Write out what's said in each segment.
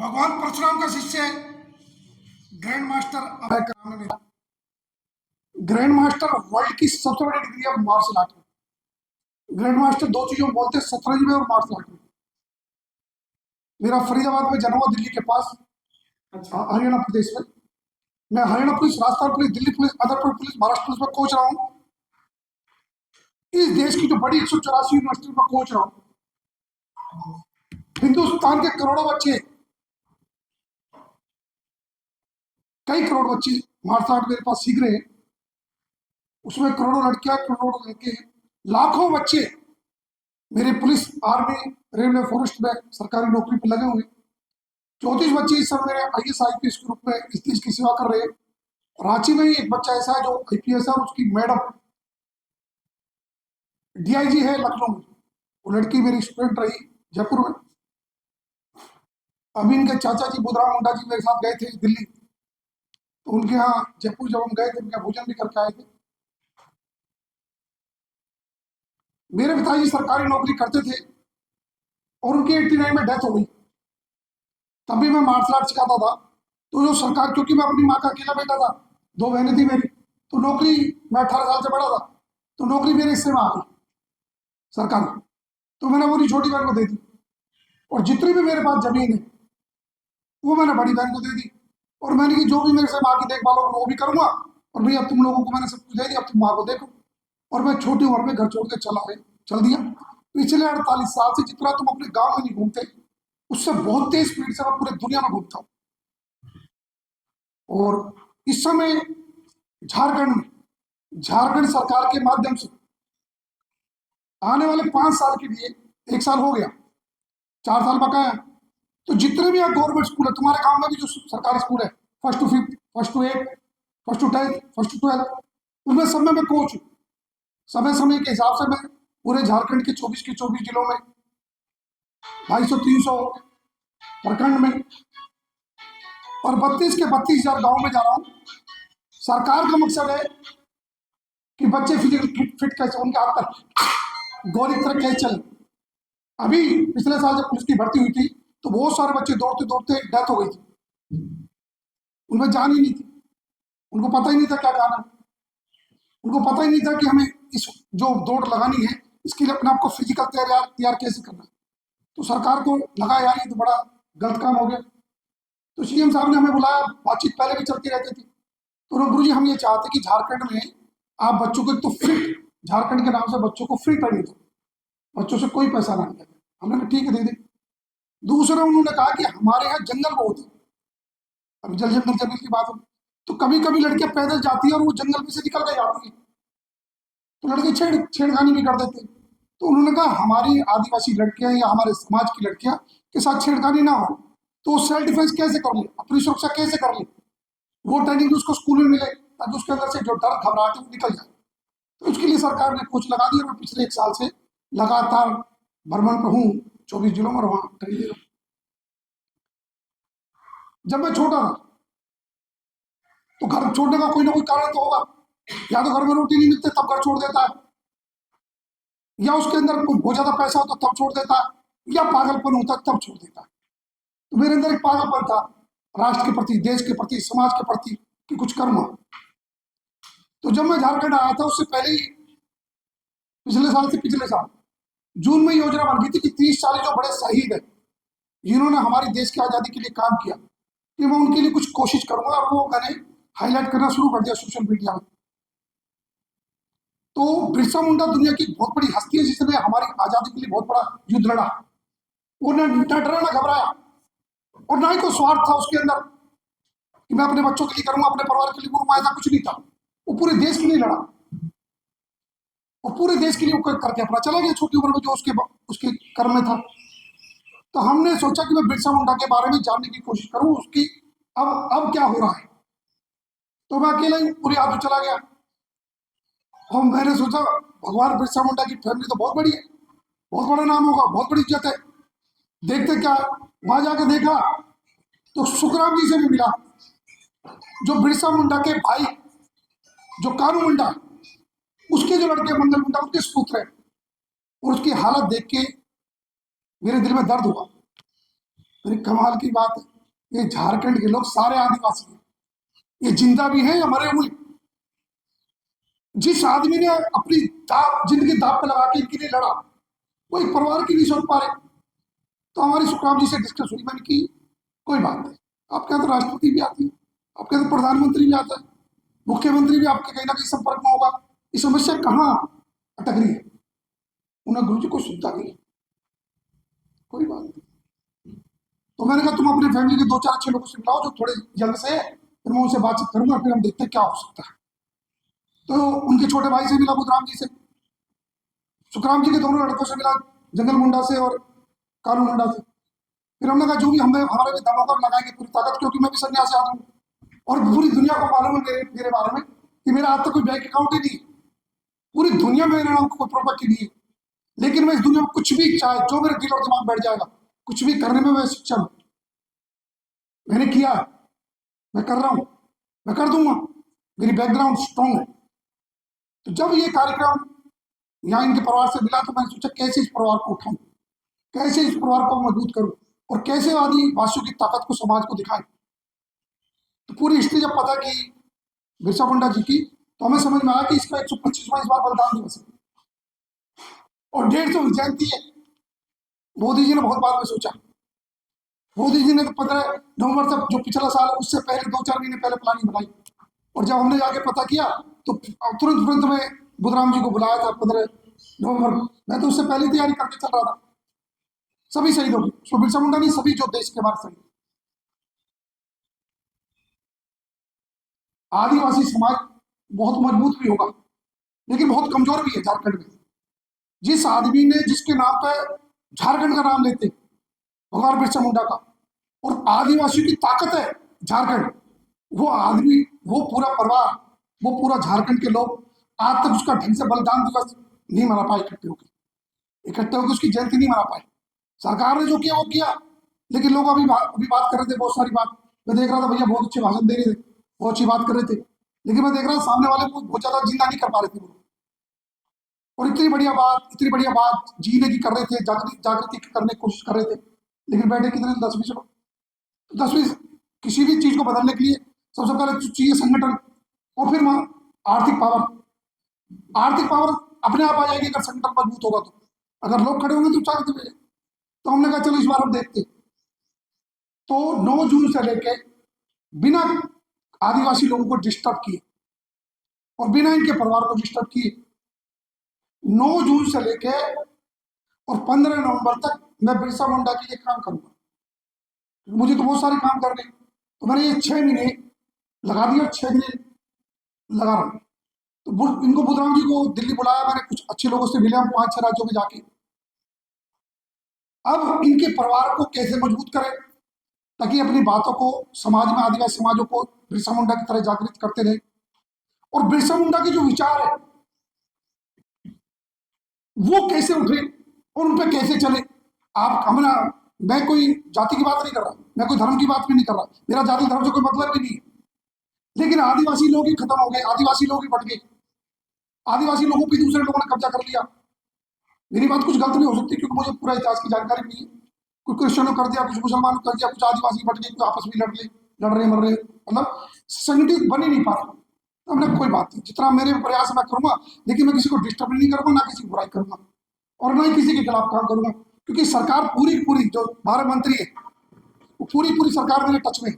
भगवान परशुराम का शिष्य है ग्रैंड मास्टर अभय कराना मेरा। ग्रैंड मास्टर वर्ल्ड की सबसे बड़ी डिग्री है मार्शल आर्ट में। ग्रैंड मास्टर दो चीजों में बोलते हैं, शतरंज में और मार्शल आर्ट में। मेरा फरीदाबाद में जन्म हुआ, दिल्ली के पास, हरियाणा प्रदेश में। मैं Haryana police, Rajasthan police, Delhi police, Andhra Pradesh police, Maharashtra police में कोच रहा हूँ। इस देश की जो बड़ी 184 यूनिवर्सिटी में कोच रहा हूँ। हिंदुस्तान के करोड़ों बच्चे, कई करोड़ बच्चे मार्शल आर्ट मेरे पास सीख रहे हैं। उसमें करोड़ों लड़कियां, करोड़ों लड़के, लाखों बच्चे मेरे पुलिस, आर्मी, रेलवे, फॉरेस्ट में सरकारी नौकरी पर लगे हुए। 34 बच्चे इस समय मेरे IAS IPS के रूप में इस देश की सेवा कर रहे हैं। रांची में ही एक बच्चा ऐसा है जो IPS है, उसकी मैडम DIG है लखनऊ में। वो लड़की मेरी स्टूडेंट रही जयपुर में। अभी इनके चाचा जी बुधराम मुंडा जी मेरे साथ गए थे दिल्ली, तो उनके यहाँ जयपुर जब हम गए थे, उनका भोजन भी करके आए थे। मेरे पिताजी सरकारी नौकरी करते थे और उनकी 89 में डेथ हो गई। तभी मैं मार्शल आर्ट सिखाता था। तो जो सरकार, क्योंकि मैं अपनी माँ का अकेला बेटा था, 2 बहनें थी मेरी, तो नौकरी, मैं 18 साल से बड़ा था, तो नौकरी मेरे हिस्से में आ गई सरकारी। तो मैंने वो छोटी बहन को दे दी, और जितनी भी मेरे पास जमीन है वो मैंने बड़ी बहन को दे दी। और मैंने कि जो भी मेरे से माँ की देखभाल होगी वो भी करूंगा, और भैया तुम लोगों को मैंने सब कुछ दे दिया, अब तुम माँ को देखो। और मैं छोटी उम्र में घर छोड़ के चल दिया। पिछले 48 साल से जितना तुम अपने गांव में नहीं घूमते, उससे बहुत तेज स्पीड से मैं पूरे दुनिया में घूमता हूँ। और इस समय झारखंड में, झारखंड सरकार के माध्यम से आने वाले 5 साल के लिए, 1 साल हो गया, 4 साल बकाया, तो जितने भी गवर्नमेंट स्कूल है, तुम्हारे गांव में भी जो सरकारी स्कूल है, 1st to 5th, 1st to 8th, 1st to 10th, 1st to 12th, उनमें सब में मैं कोच हूँ। समय समय के हिसाब से मैं पूरे झारखंड के 24 के 24 जिलों में, 250-300 प्रखंड में, और 32 के 32,000 गाँव में जा रहा हूँ। सरकार का मकसद है कि बच्चे फिजिकल फिट कैसे, उनके हाथ पर गोली की तरह कैसे चले। अभी पिछले साल जब पुलिस की भर्ती हुई थी, तो बहुत सारे बच्चे दौड़ते दौड़ते डेथ हो गई थी। उनमें जान ही नहीं थी, उनको पता ही नहीं था क्या करना, उनको पता ही नहीं था कि हमें इस जो दौड़ लगानी है, इसके लिए अपने आप को फिजिकल तैयार कैसे करना। तो सरकार को लगा यार ये तो बड़ा गलत काम हो गया। तो CM साहब ने हमें बुलाया, बातचीत पहले भी चलती रहती थी। तो गुरु जी हम ये चाहते कि झारखंड में आप बच्चों को तो फिट, झारखंड के नाम से बच्चों को फ्री ट्रेनिंग दो, बच्चों से कोई पैसा ना लिया। हमने कहा ठीक है दे दे। दूसरा उन्होंने कहा कि हमारे यहाँ जंगल बहुत है, अभी जल जंगल जमीन की बात हो, तो कभी कभी लड़कियां पैदल जाती है और वो जंगल में से निकल के जाती है, तो लड़के छेड़खानी भी कर देते। तो उन्होंने कहा हमारी आदिवासी लड़कियां या हमारे समाज की लड़कियां के साथ छेड़खानी ना हो, तो सेल्फ डिफेंस कैसे कर ले, अपनी सुरक्षा कैसे कर ले, वो ट्रेनिंग उसको स्कूल में मिले, ताकि उसके अंदर से जो डर घबराहट है वो निकल जाए। तो उसके लिए सरकार ने कोच लगा दिया, और मैं पिछले 1 साल से लगातार भ्रमण पर हूँ 24 जिलों में, वहां ट्रेनिंग दे रहा हूँ। जब मैं छोटा था तो घर छोड़ने का कोई ना कोई कारण तो होगा, या तो घर में रोटी नहीं मिलती तब घर छोड़ देता है, या उसके अंदर बहुत ज्यादा पैसा होता तब छोड़ देता है, या पागलपन होता तब छोड़ देता है। तो मेरे अंदर एक पागलपन था राष्ट्र के प्रति, देश के प्रति, समाज के प्रति, कि कुछ कर्म। तो जब मैं झारखंड आया था, उससे पहले ही पिछले साल जून में योजना बन गई थी कि 30-40 जो बड़े शहीद है जिन्होंने हमारी देश की आजादी के लिए काम किया, कि मैं उनके लिए कुछ कोशिश करूंगा, और वो मैंने हाईलाइट करना शुरू कर दिया सोशल मीडिया में। तो बिरसा मुंडा दुनिया की बहुत बड़ी हस्ती है जिसने हमारी आजादी के लिए बहुत बड़ा युद्ध लड़ा। वो न डरा न घबराया, और ना ही कोई स्वार्थ था उसके अंदर कि मैं अपने बच्चों के लिए करूंगा, अपने परिवार के लिए करूंगा, ऐसा कुछ नहीं था। वो पूरे देश के लिए लड़ा, और पूरे देश के लिए वो करके अपना चला गया छोटी उम्र में, जो उसके कर्म में था। तो हमने सोचा कि मैं बिरसा मुंडा के बारे में जानने की कोशिश करूं, उसकी अब क्या हो रहा है। तो मैं अकेला ही पूरी आदमी चला गया, और मैंने सोचा भगवान बिरसा मुंडा की फैमिली तो बहुत बड़ी है, बहुत बड़ा नाम होगा, बहुत बड़ी इज्जत है, देखते क्या। वहां जाकर देखा तो सुखराम जी से भी मिला, जो बिरसा मुंडा के भाई, जो कानू मुंडा, उसके जो लड़के मंगल मुंडा, उनके सुपुत्र है। और उसकी हालत देख के मेरे दिल में दर्द हुआ। मेरी कमाल की बात है, ये झारखंड के लोग सारे आदिवासी हैं, ये जिंदा भी हैं या मरे हुए। जिस आदमी ने अपनी जिंदगी दांव पे लगा के इनके लिए लड़ा, वो एक परिवार की नहीं सोच पा रहे। तो हमारी सुखराम जी से डिस्कस हुई, मैंने की कोई बात नहीं, आपके यहाँ तो राष्ट्रपति भी आते हैं, आपके यहाँ तो प्रधानमंत्री भी आता है, मुख्यमंत्री भी आपके कहीं ना कहीं संपर्क में होगा, ये समस्या कहाँ अटक रही है? उन्हें गुरु जी को सुनता नहीं, कोई बात नहीं। तो मैंने कहा तुम अपनी फैमिली के 2-4 अच्छे लोगों से मिलाओ जो थोड़े जल्द से है, फिर मैं उनसे बातचीत करूंगा, फिर हम देखते हैं क्या हो सकता है। तो उनके छोटे भाई से मिला, बुधराम जी से, सुखराम जी के दोनों लड़कों से मिला, जंगल मुंडा से और कानू मुंडा से। फिर हमने कहा जो भी हमें हमारे भी दबाव पर लगाएंगे पूरी ताकत, क्योंकि मैं भी संन्यास से आता हूँ और पूरी दुनिया को मालूम है मेरे बारे में कि मेरा आज तक कोई बैंक अकाउंट ही नहीं, पूरी दुनिया में मेरे नाम कोई प्रॉपर्टी नहीं है, लेकिन मैं इस दुनिया में कुछ भी चाहे जो मेरे दिल और दिमाग बैठ जाएगा, कुछ भी करने में मैं सक्षम हूँ। मैंने किया, मैं कर रहा हूँ, मैं कर दूंगा, मेरी बैकग्राउंड स्ट्रांग है। तो जब ये कार्यक्रम यहाँ इनके परिवार से मिला तो मैंने सोचा कैसे इस परिवार को उठाऊं, कैसे इस परिवार को मजबूत करूं और कैसे आदिवासियों की ताकत को समाज को दिखाएं। तो पूरी हिस्ट्री जब पता की बिरसा मुंडा जी की, तो हमें समझ में आया कि इसका 125वां इस बार बलिदान दिवस है और 150 जयंती है। मोदी जी ने बहुत बाद में सोचा, मोदी जी ने तो 15 नवंबर तक जो पिछला साल उससे पहले 2-4 महीने पहले प्लानिंग बनाई, और जब हमने जाके पता किया तो तुरंत तुरंत में बुधराम जी को बुलाया था 15 नवंबर को। मैं तो उससे पहले तैयारी करके चल रहा था। सभी शहीद हो गए, उसको बिरसा मुंडा नहीं, सभी जो देश के बाहर शहीद। आदिवासी समाज बहुत मजबूत भी होगा, लेकिन बहुत कमजोर भी है झारखंड में। जिस आदमी ने जिसके नाम पे झारखंड का नाम लेते, भगवान बिरसा मुंडा का, और आदिवासियों की ताकत है झारखंड, वो आदमी, वो पूरा परिवार, वो पूरा झारखंड के लोग आज तक उसका ढंग से बलिदान दिवस नहीं मना पाए, इकट्ठे होकर उसकी जयंती नहीं मना पाए। सरकार ने जो किया वो किया, लेकिन लोग अभी बात कर रहे थे बहुत सारी बात, मैं देख रहा था भैया बहुत अच्छे भाषण दे रहे थे, बहुत अच्छी बात कर रहे थे, लेकिन मैं देख रहा था सामने वाले को बहुत ज्यादा जिंदा नहीं कर पा रहे थे वो। और इतनी बढ़िया बात जीने की कर रहे थे, जागृति करने की कोशिश कर रहे थे, लेकिन बैठे कितने 10-20 लोग। 10-20 किसी भी चीज को बदलने के लिए सबसे पहले चाहिए संगठन, और फिर वहां आर्थिक पावर। आर्थिक पावर अपने आप आ जाएगी अगर संगठन मजबूत होगा तो, अगर लोग खड़े होंगे तो चाहते मिले। तो हमने कहा चलो इस बार हम देखते। तो 9 जून से लेके बिना आदिवासी लोगों को डिस्टर्ब किए और बिना इनके परिवार को डिस्टर्ब किए 9 जून से लेके और 15 नवंबर तक मैं बिरसा मुंडा के लिए काम करूंगा। मुझे तो बहुत सारे काम करने, तो मैंने ये 6 महीने लगा दिए और 6 महीने लगा रहा हूं। तो इनको बुधराम जी को दिल्ली बुलाया, मैंने कुछ अच्छे लोगों से मिले हम 5-6 राज्यों में जाके। अब इनके परिवार को कैसे मजबूत करें ताकि अपनी बातों को समाज में, आदिवासी समाजों को बिरसा मुंडा की तरह जागृत करते रहे, और बिरसा मुंडा के जो विचार है वो कैसे उठे और उन पर कैसे चले। आप हमारा, मैं कोई जाति की बात नहीं कर रहा, मैं कोई धर्म की बात भी नहीं कर रहा, मेरा जाति धर्म से कोई मतलब भी नहीं है, लेकिन आदिवासी लोग ही खत्म हो गए, आदिवासी लोग ही बढ़ गए, आदिवासी लोगों पर दूसरे लोगों ने कब्जा कर लिया। मेरी बात कुछ गलत नहीं हो सकती क्योंकि मुझे पूरा इतिहास की जानकारी नहीं है। कुछ क्रिश्चियनों कर दिया, कुछ मुसलमानों कर दिया, कुछ आदिवासी बढ़ गए, कुछ आपस में लड़ रहे मर रहे, मतलब संगठित बन ही नहीं पा रहा। तो हमने कोई बात नहीं, जितना मेरे प्रयास मैं करूंगा, लेकिन मैं किसी को डिस्टर्ब नहीं करूंगा, ना किसी की बुराई करूंगा और ना ही किसी के खिलाफ काम करूंगा, क्योंकि सरकार पूरी जो 12 मंत्री है वो पूरी सरकार मेरे टच में,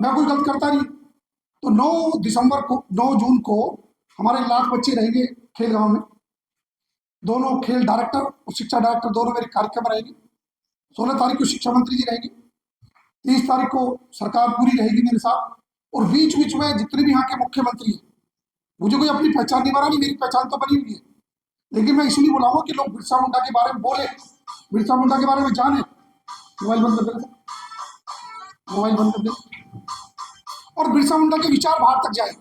मैं कोई गलत करता नहीं। तो 9 जून को हमारे लाख बच्चे रहेंगे खेल गांव में, दोनों खेल डायरेक्टर और शिक्षा डायरेक्टर दोनों मेरे कार्यक्रम रहेंगे। 16 तारीख को शिक्षा मंत्री जी रहेंगे, 30 तारीख को सरकार पूरी रहेगी मेरे साथ, और बीच बीच में जितने भी यहाँ के मुख्यमंत्री हैं, मुझे कोई अपनी पहचान नहीं बना, नहीं मेरी पहचान तो बनी हुई है, लेकिन मैं इसलिए बुलाऊंगा कि लोग बिरसा मुंडा के बारे में बोले, बिरसा मुंडा के बारे में जाने। मोबाइल बंद कर दे, मोबाइल बंद कर दे, और बिरसा मुंडा के विचार बाहर तक जाए,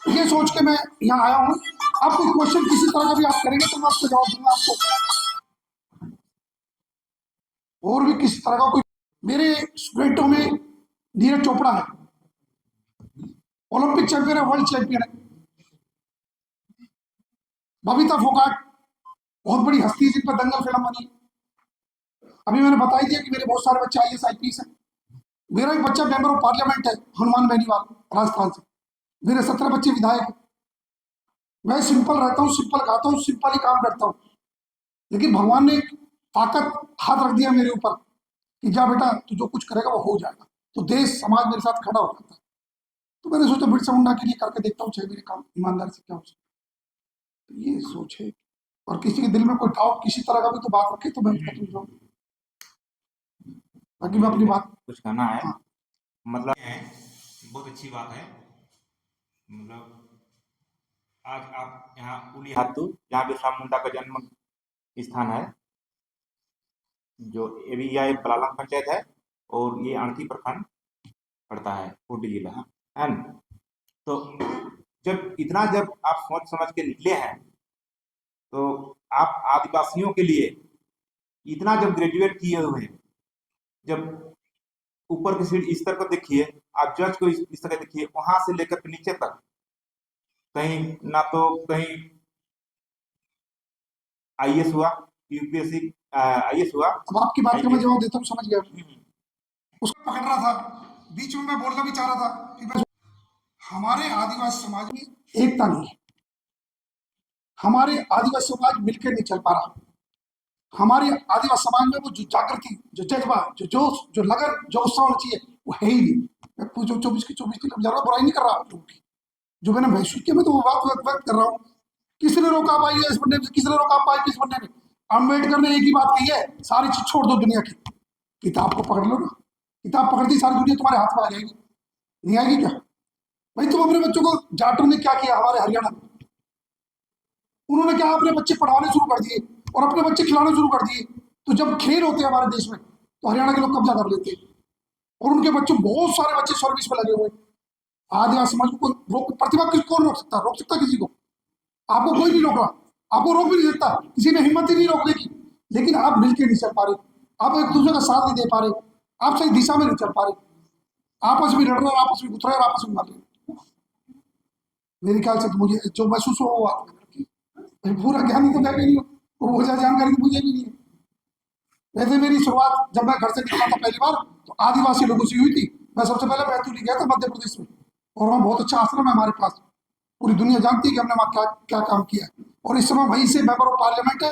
ये सोच के मैं यहाँ आया हूँ। आप कोई क्वेश्चन किसी तरह का भी आप करेंगे तो मैं उसका जवाब दूंगा आपको, और भी किसी तरह का कोई। मेरे स्टूडेंटों में नीरज चोपड़ा है, ओलंपिक चैंपियन है, वर्ल्ड चैंपियन है। बबीता फोगाट बहुत बड़ी हस्ती है जिन पर दंगल फिल्म बनी। अभी मैंने बता ही दिया कि मेरे बहुत सारे बच्चे IAS IPS हैं। मेरा एक बच्चा मेंबर ऑफ पार्लियामेंट है हनुमान बेनीवाल राजस्थान से। मेरे 17 बच्चे विधायक हैं। मैं सिंपल रहता हूँ, सिंपल खाता हूँ, सिंपल ही काम करता हूँ। लेकिन भगवान ने एक ताकत हाथ रख दिया मेरे ऊपर कि जा बेटा तू जो कुछ करेगा वो हो जाएगा। तो देश समाज मेरे साथ खड़ा हो जाता है। तो मैंने सोचा बिरसा मुंडा के लिए करके देखता हूँ, चाहे मेरे काम ईमानदारी से क्या हो सकता है। तो ये सोच है। और किसी के दिल में कोई डाउट किसी तरह का भी तो बात रखे तो मैं उसका तुम जाऊँ, ताकि मैं अपनी बात कुछ कहना है। हाँ। मतलब बहुत अच्छी बात है। मतलब आज आप यहाँ उली हातू जहाँ बिरसा मुंडा का जन्म स्थान है, जो अभी यह एक बलालाम पंचायत है और ये अणथी प्रखंड पड़ता है, खूंटी जिला है न। तो जब आप सोच समझ के निकले हैं तो आप आदिवासियों के लिए इतना जब ग्रेजुएट किए हुए हैं, जब ऊपर की सीट स्तर को देखिए, आप जज को इस तरह देखिए, वहां से लेकर के नीचे तक कहीं ना तो कहीं IAS हुआ, UPSC IAS हुआ। अब आपकी बात का मैं जवाब देता हूँ, समझ गया। उसको पकड़ रहा था, बीच में मैं बोलना भी चाह रहा था कि हमारे आदिवासी समाज में एकता नहीं है। हमारे आदिवासी समाज मिलकर नहीं चल पा रहा। हमारे आदिवासी समाज में वो जो जागृति, जो जज्बा, जो जोश, जो लगन, जो उत्साह होना चाहिए वो है ही नहीं। मैं जो 24 की 24 दिन ज्यादा बुराई नहीं कर रहा लोगों की, जो मैंने महसूस किया मैं तो वो बात व्यक्त कर रहा हूँ। किसी ने रोका आप IAS बनने में, किसी ने रोका आप IPS बनने में। अम्बेडकर ने एक ही बात कही है, सारी चीज छोड़ दो दुनिया की, किताब को पकड़ लो ना। किताब पकड़ती सारी दुनिया तुम्हारे हाथ में आ जाएगी, नहीं आएगी क्या? भाई तुम अपने बच्चों को, जाटों ने क्या किया हमारे हरियाणा में, उन्होंने क्या अपने बच्चे पढ़ाने शुरू कर दिए और अपने बच्चे खिलाने शुरू कर दिए। तो जब खेल होते हैं हमारे देश में तो हरियाणा के लोग कब्जा कर लेते हैं और उनके बच्चे, बहुत सारे बच्चे सर्विस में लगे हुए। आदिवासी समाज को रोक, प्रतिभा किसी कौन रोक सकता किसी को? आपको कोई नहीं रोक रहा, आपको रोक भी नहीं सकता, किसी ने हिम्मत ही नहीं रोकने की। लेकिन आप मिलकर नहीं चल पा रहे, आप एक दूसरे का साथ नहीं दे पा रहे, आप सही दिशा में नहीं चल पा रहे, आपस में लड़ रहे, आपस में गुथ रहे और आपस में मर रहे। मेरे ख्याल से तो मुझे जो महसूस हुआ वो आपने पूरा ज्ञान तो मैं भी नहीं हूँ, वो जानकारी तो मुझे भी नहीं है। वैसे मेरी शुरुआत जब मैं घर से निकला था पहली बार तो आदिवासी लोगों से हुई थी। मैं सबसे पहले बैतूल गया था मध्य प्रदेश में, और वहाँ बहुत अच्छा आश्रम है हमारे पास। पूरी दुनिया जानती है कि हमने वहाँ क्या क्या काम किया है। और इस समय वहीं से मेंबर ऑफ पार्लियामेंट है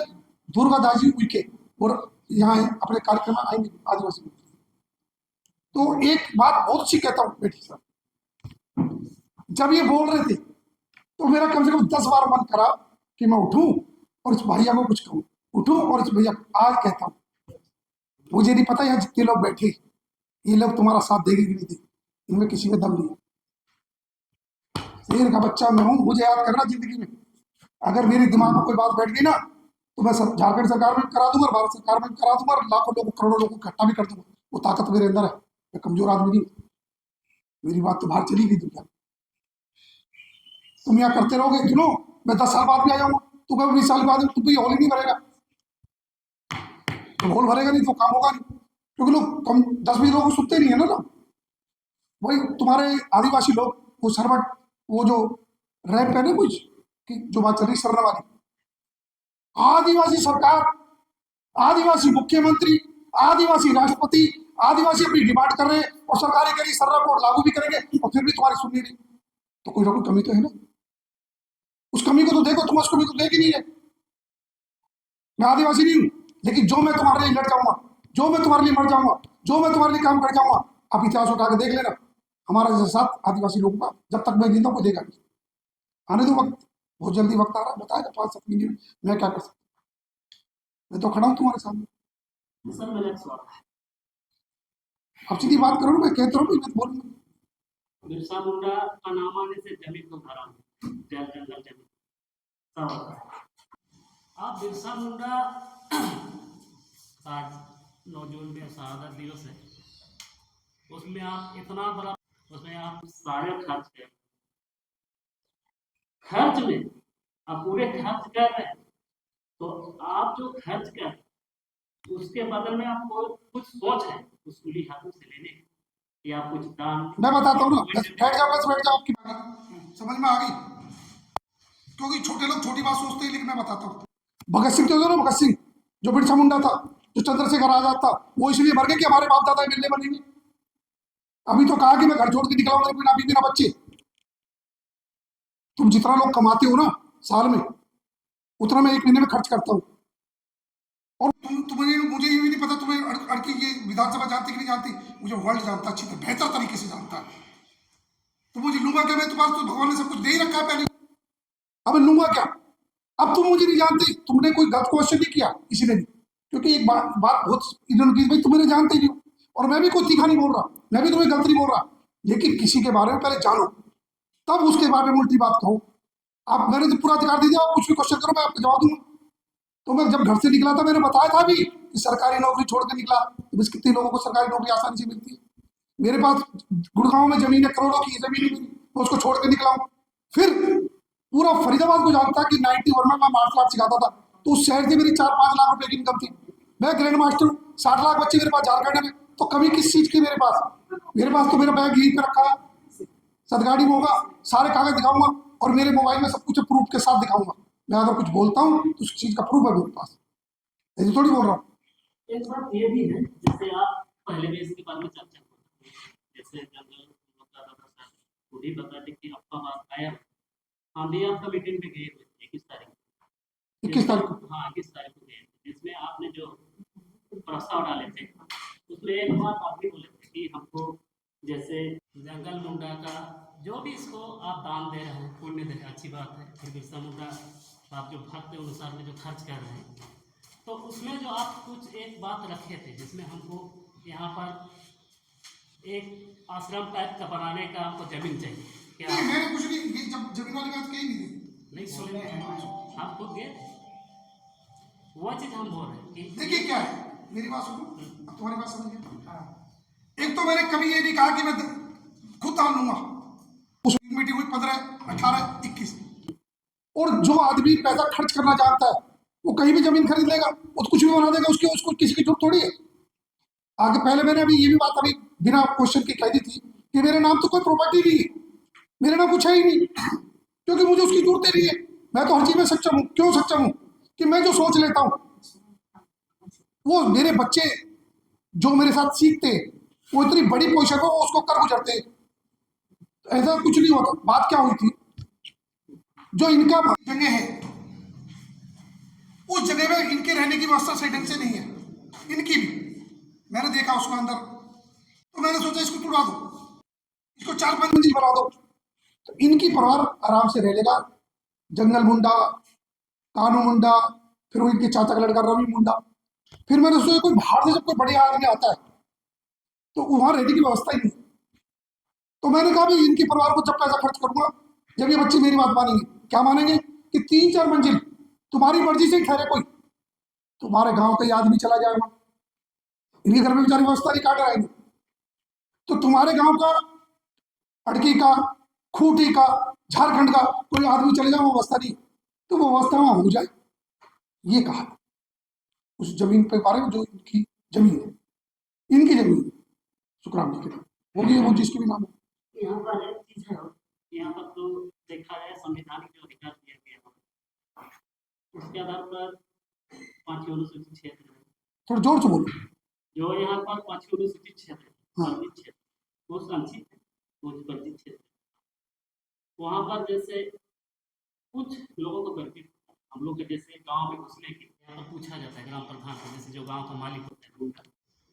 दुर्गा दास जी उइके, और यहाँ अपने कार्यक्रम में आएंगे आदिवासी। तो एक बात बहुत अच्छी कहता हूँ बेटी साहब, जब ये बोल रहे थे तो मेरा कम से कम 10 बार मन करा कि मैं उठूं और इस भैया को कुछ कहूं, उठूं और इस भैया आज कहता हूं। मुझे नहीं पता यहाँ जितने लोग बैठे ये लोग तुम्हारा साथ देंगे कि नहीं देंगे, इनमें किसी में दम नहीं है। शेर का बच्चा मैं हूं, मुझे याद करना जिंदगी में। अगर मेरे दिमाग में कोई बात बैठ गई ना तो मैं झारखंड सरकार में करा दूंगा, भारत सरकार में करा दूंगा, और लाखों लोगों करोड़ों लोगों को इकट्ठा भी कर दूंगा। वो ताकत मेरे अंदर है, मैं कमजोर आदमी नहीं। मेरी बात तो बाहर चली गई दुनिया। तुम यहाँ करते रहोगे सुनो, मैं 10 साल बाद भी आ जाऊंगा, तू कभी 20 साल बाद तुम होल ही नहीं भरेगा, तो होल भरेगा नहीं तो काम होगा नहीं, क्योंकि लोग कम 10-20 लोग सुनते नहीं है ना। वही तुम्हारे आदिवासी लोग वो सरबट, वो जो रैप है ना कुछ कि जो बात चल रही सरना वाली, आदिवासी सरकार, आदिवासी मुख्यमंत्री, आदिवासी राष्ट्रपति, आदिवासी अपनी डिमांड कर रहे हैं और सरकारें कह रही सर्रा कोड लागू भी करेंगे और फिर भी तुम्हारी सुननी नहीं। तो कोई ना कोई कमी तो है ना, उस कमी को तो देखो, तुम उस कमी को देख ही नहीं है। मैं आदिवासी नहीं हूं, लेकिन जो मैं तुम्हारे लिए लड़ जाऊंगा, जो मैं तुम्हारे लिए मर जाऊंगा, जो मैं तुम्हारे लिए काम कर जाऊंगा, आप इतिहास उठा के देख लेना। हमारा जैसा साथ आदिवासी लोगों का जब तक मैं जिंदा हूं कोई देगा नहीं। आने दो वक्त, बहुत जल्दी वक्त आ रहा है, बताएगा 5-7 महीने में मैं क्या कर सकता हूं। मैं तो खड़ा हूं तुम्हारे सामने। सर मेरा एक सवाल है। अब सीधी बात करो ना, मैं कहता हूँ मैं बोलूंगा। बिरसा मुंडा का नाम आने से जमीन को भरा, जल जंगल जमीन सब होता है। आप बिरसा मुंडा आज 9 जून में शहादत दिवस है, उसमें आप इतना बड़ा, उसमें आप सारे खर्च में आप पूरे खर्च कर रहे हैं, तो आप जो खर्च कर रहे हैं उसके बदल में आपको कुछ सोच है उस कुली हाथों से लेने की, या कुछ दान? मैं बताता हूँ ना, बैठ जाओ, बस बैठ जाओ, आपकी बात समझ में आ गई। क्योंकि छोटे लोग छोटी बात सोचते हैं, लेकिन मैं बताता हूँ। भगत सिंह तो ना, भगत सिंह जो बिरसा मुंडा था, जो चंद्रशेखर आजाद था वो इसलिए मर गए कि हमारे बाप दादा मिलने बनेंगे। अभी तो कहा कि मैं घर छोड़ के निकला हूं, मेरे बिना बीवी ना बच्चे। तुम जितना लोग कमाते हो ना साल में, उतना मैं एक महीने में खर्च करता हूँ। और तुम्हें मुझे ये भी नहीं पता तुम्हें अड़की ये विधानसभा जानती कि नहीं जानती, मुझे वर्ल्ड जानता अच्छी तरह बेहतर तरीके से जानता है। तो मुझे लूंगा क्या मैं तुम्हारे, तो भगवान ने सब कुछ दे ही रखा है पहले, अब मैं लूंगा क्या? अब तुम मुझे नहीं जानते, तुमने कोई गलत क्वेश्चन नहीं किया किसी ने भी, क्योंकि एक बात बहुत इन्होंने की, भाई तुम्हें जानते ही नहीं हो, और मैं भी कोई तीखा नहीं बोल रहा, मैं भी तुम्हें गलत नहीं बोल रहा, लेकिन किसी के बारे में पहले जानो तब उसके बारे में उल्टी बात कहो। आप, मैंने तो पूरा अधिकार दे दिया, आप कुछ भी क्वेश्चन करो मैं आपको जवाब दूंगा। तो मैं जब घर से निकला था मैंने बताया था भी कि सरकारी नौकरी छोड़ के निकला, तो बस कितने लोगों को सरकारी नौकरी आसानी से मिलती है। मेरे पास गुड़गांव में जमीन है, करोड़ों की जमीन है मेरी, मैं उसको छोड़ के निकला हूँ। फिर पूरा फरीदाबाद को जानता कि 91 में मैं मार्शल आर्ट सिखाता था, तो उस शहर से मेरी 4-5 लाख रुपए की इनकम थी। मैं ग्रैंड मास्टर हूँ, 60 लाख बच्चे मेरे पास झारखंड में, तो कमी किस चीज की मेरे पास? मेरे पास तो मेरा बैग यहीं पे रखा है, सदगाड़ी में होगा, सारे कागज दिखाऊंगा, और मेरे मोबाइल में सब कुछ प्रूफ के साथ दिखाऊंगा। मैं अगर कुछ बोलता हूँ तो उस चीज का प्रूफ है मेरे पास, ऐसे थोड़ी बोल रहा हूँ। एक बात ये भी है, जैसे आप पहले भी इसके बारे में चर्चा हो, जैसे जब खुद ही बता दें कि आपका बात आया, हम भी आपका मीटिंग में गए हुए थे 21 तारीख को। 21 तारीख को? हाँ 21 तारीख को गए थे, जिसमें आपने जो प्रस्ताव डाले थे उसमें एक बात आप भी बोले थे कि हमको जैसे जंगल मुंडा का जो भी इसको आप दान दे रहे हैं, पुण्य दे रहे हैं, अच्छी बात है। फिर बिरसा मुंडा आप जो भक्त अनुसार में जो खर्च कर रहे हैं, तो उसमें जो आप कुछ एक बात रखे थे जिसमें हमको यहाँ पर एक आश्रम टाइप का बनाने का हमको जमीन चाहिए क्या? नहीं, मैंने कुछ नहीं, ये जब जमीन वाली बात कही नहीं थी। नहीं सुने हम खुद गए थे, वो चीज हम बोल रहे हैं कि देखिए क्या है, मेरी बात सुनो, अब तुम्हारी बात समझ गया। एक तो मैंने कभी ये नहीं कहा कि मैं खुद दान लूंगा। उस मीटिंग हुई 15, 18, 21, और जो आदमी पैसा खर्च करना जानता है वो कहीं भी जमीन खरीद लेगा, वो तो कुछ भी बना देगा, उसकी उसको किसी की जरूरत थोड़ी है। आगे पहले मैंने अभी ये भी बात अभी बिना क्वेश्चन की कह दी थी कि मेरे नाम तो कोई प्रॉपर्टी नहीं है, मेरे नाम कुछ है ही नहीं, क्योंकि मुझे उसकी जरूरत ही नहीं है। मैं तो हर चीज में सक्षम हूँ। क्यों सक्षम हूँ? कि मैं जो सोच लेता हूँ वो मेरे बच्चे जो मेरे साथ सीखते वो इतनी बड़ी पोजीशन को उसको कर गुजरते। ऐसा कुछ नहीं होता। बात क्या हुई थी, जो इनका जगह है उस जगह में इनके रहने की व्यवस्था सही ढंग से नहीं है, इनकी भी मैंने देखा उसको अंदर, तो मैंने सोचा इसको तोड़ा दो, इसको 4-5 मंजिल बना दो, तो इनकी परिवार आराम से रह लेगा। जंगल मुंडा, कानू मुंडा, फिर वो इनके चाचा का लड़का रवि मुंडा, फिर मैंने सोचा कोई बाहर से जब कोई बढ़िया आदमी आता है तो वहां रहने की व्यवस्था ही नहीं। तो मैंने कहा भाई इनके परिवार को जब पैसा खर्च करूंगा, जब ये बच्चे मेरी बात मानेंगे, क्या मानेंगे कि 3-4 मंजिल तुम्हारी मर्जी से ही ठहरे, कोई तुम्हारे गांव का ही आदमी चला जाएगा, इनके घर में बेचारी व्यवस्था नहीं काट रहेंगे, तो तुम्हारे गांव का, अड़की का, खूटी का, झारखंड का कोई आदमी चले जाए, वो व्यवस्था नहीं, तो वो व्यवस्था वहां हो जाए। ये कहा उस जमीन के बारे में, जो इनकी जमीन है, इनकी जमीन है सुखराम जी के नाम, वो जिसके भी नाम है। यहाँ पर एक चीज है, यहाँ पर तो देखा जाए संवैधानिक जो अधिकार दिया गया है उसके आधार पर 5वीं अनुसूचित क्षेत्र है, थोड़ा जोर से बोलो। जो यहाँ पर 5वीं अनुसूचित क्षेत्र है, हाँ। वर्जित क्षेत्र, वो संचित है, वो वर्जित क्षेत्र, वहाँ पर जैसे कुछ लोगों को गलती, हम लोग के जैसे गांव में घुसने की यहाँ पर पूछा जाता है ग्राम प्रधान से, जैसे जो गांव का मालिक होता है उनका,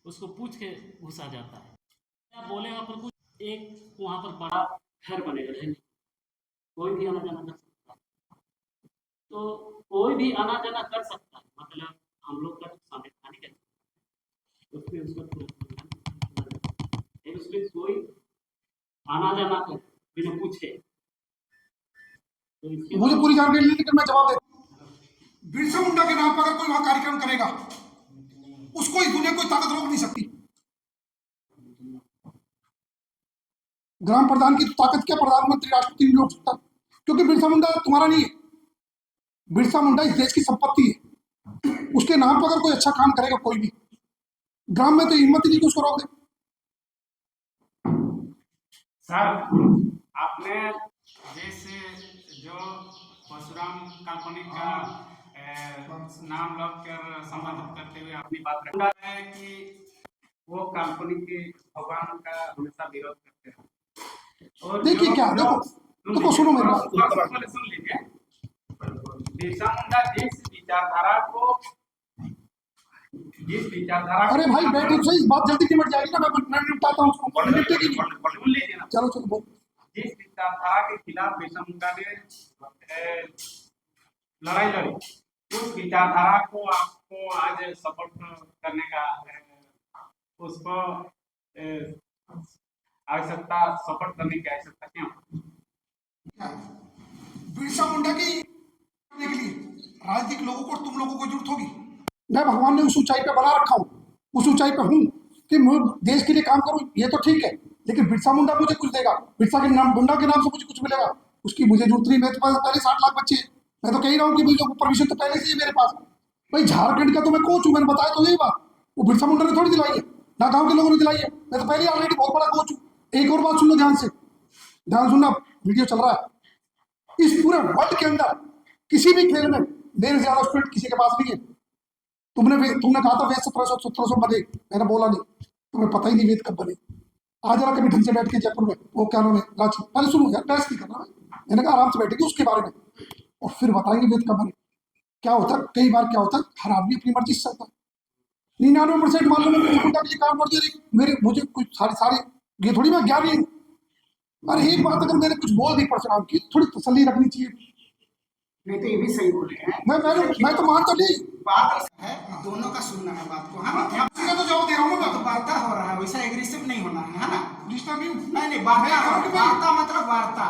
उसको पूछ के घुसा जाता है। क्या बोले वहाँ पर कुछ एक वहाँ पर बड़ा घर बनेगा, रहने कोई भी आना जाना कर सकता है, तो कोई भी आना जाना कर सकता है, मतलब हम लोग का संवैधानिक है उसमें उसमें कोई आना जाना कर बिना पूछे, तो मुझे पूरी जानकारी नहीं, लेकिन मैं जवाब देता हूँ। बिरसा मुंडा के नाम पर अगर कोई वहां कार्यक्रम करेगा, उसको इस दुनिया कोई ताकत रोक नहीं सकती। ग्राम प्रधान की तो ताकत क्या, प्रधानमंत्री राष्ट्रपति नहीं रोक सकता, क्योंकि बिरसा मुंडा तुम्हारा नहीं है, बिरसा मुंडा इस देश की संपत्ति है। उसके नाम पर अगर कोई अच्छा काम करेगा कोई भी, ग्राम में तो हिम्मत ही नहीं कि उसको रोक दे। सर आपने जैसे जो परशुराम काल्पनिक का नाम कर संबोधित करते हुए अपनी बात रखा है कि वो काल्पनिक भगवान का हमेशा विरोध करते हैं। और देखिए क्या, देखो सुनो मेरी बात। सुन लीजिए, बिरसा मुंडा जिस विचारधारा अरे भाई बैठो सही, बात जल्दी निपट जाएगी ना, मैं निपटाता हूँ उसको, निपटेगी नहीं। सुन लीजिए ना, चलो चलो बोल। जिस विचारधारा के खिलाफ बिरसा मुंडा ने लड़ाई लड़ी, उस विचारधारा को आपको आज सपोर्ट करने का उसको आवश्यकता, सपोर्ट करने की आवश्यकता क्यों? बिरसा मुंडा की करने के लिए राजनीतिक लोगों को, तुम लोगों को जरूरत होगी। मैं भगवान ने उस ऊंचाई पे बना रखा हूँ, उस ऊंचाई पे हूँ कि मैं देश के लिए काम करूँ, ये तो ठीक है, लेकिन बिरसा मुंडा मुझे कुछ देगा, बिरसा के नाम, मुंडा के नाम से मुझे कुछ मिलेगा, उसकी मुझे जरूरत नहीं। मेरे पास पहले 60 लाख बच्चे हैं, मैं तो कह रहा हूँ कि मुझे परमिशन तो पहले से ही मेरे पास। भाई झारखंड का तो मैं कोच हूँ, मैंने बताया तो यही बात, वो बिरसा मुंडा ने थोड़ी दिलाई है, ना गाँव के लोगों ने दिलाई है, मैं तो पहले ऑलरेडी बहुत बड़ा कोच हूँ। एक और बात सुन लो ध्यान से, ध्यान सुनना, वीडियो चल रहा है। इस पूरे वर्ल्ड के अंदर किसी भी खेल में मेरे ज्यादा स्टूडेंट किसी के पास नहीं है। तुमने कहा था वेद 1700 बने, मैंने बोला नहीं, तुम्हें पता ही नहीं वेद कब बने। आज जरा कभी ढंग से बैठ के जयपुर में, वो क्या नाम है, रांची, पहले सुनो यार, बहस नहीं करना। मैंने कहा आराम से बैठेगी उसके बारे में और फिर बताएंगे वेद कब बने। क्या होता है, कई बार क्या होता है, हर आदमी अपनी मर्जी से चलता है। 99% मान लो मैं के लिए काम कर दिया, मेरे मुझे कुछ सारे ये थोड़ी मैं ज्ञानी हूँ। अरे एक बात, अगर मैंने कुछ बोल दी परशुराम की, थोड़ी तसल्ली रखनी चाहिए। नहीं तो ये भी सही बोले हैं। मैं तो मान तो नहीं, बात है दोनों का सुनना है बात को, है ना? मैं तो जवाब दे रहा हूँ, तो वार्ता हो रहा है, वैसा एग्रेसिव नहीं होना है ना? डिस्टर्ब नहीं। नहीं वार्ता मतलब वार्ता,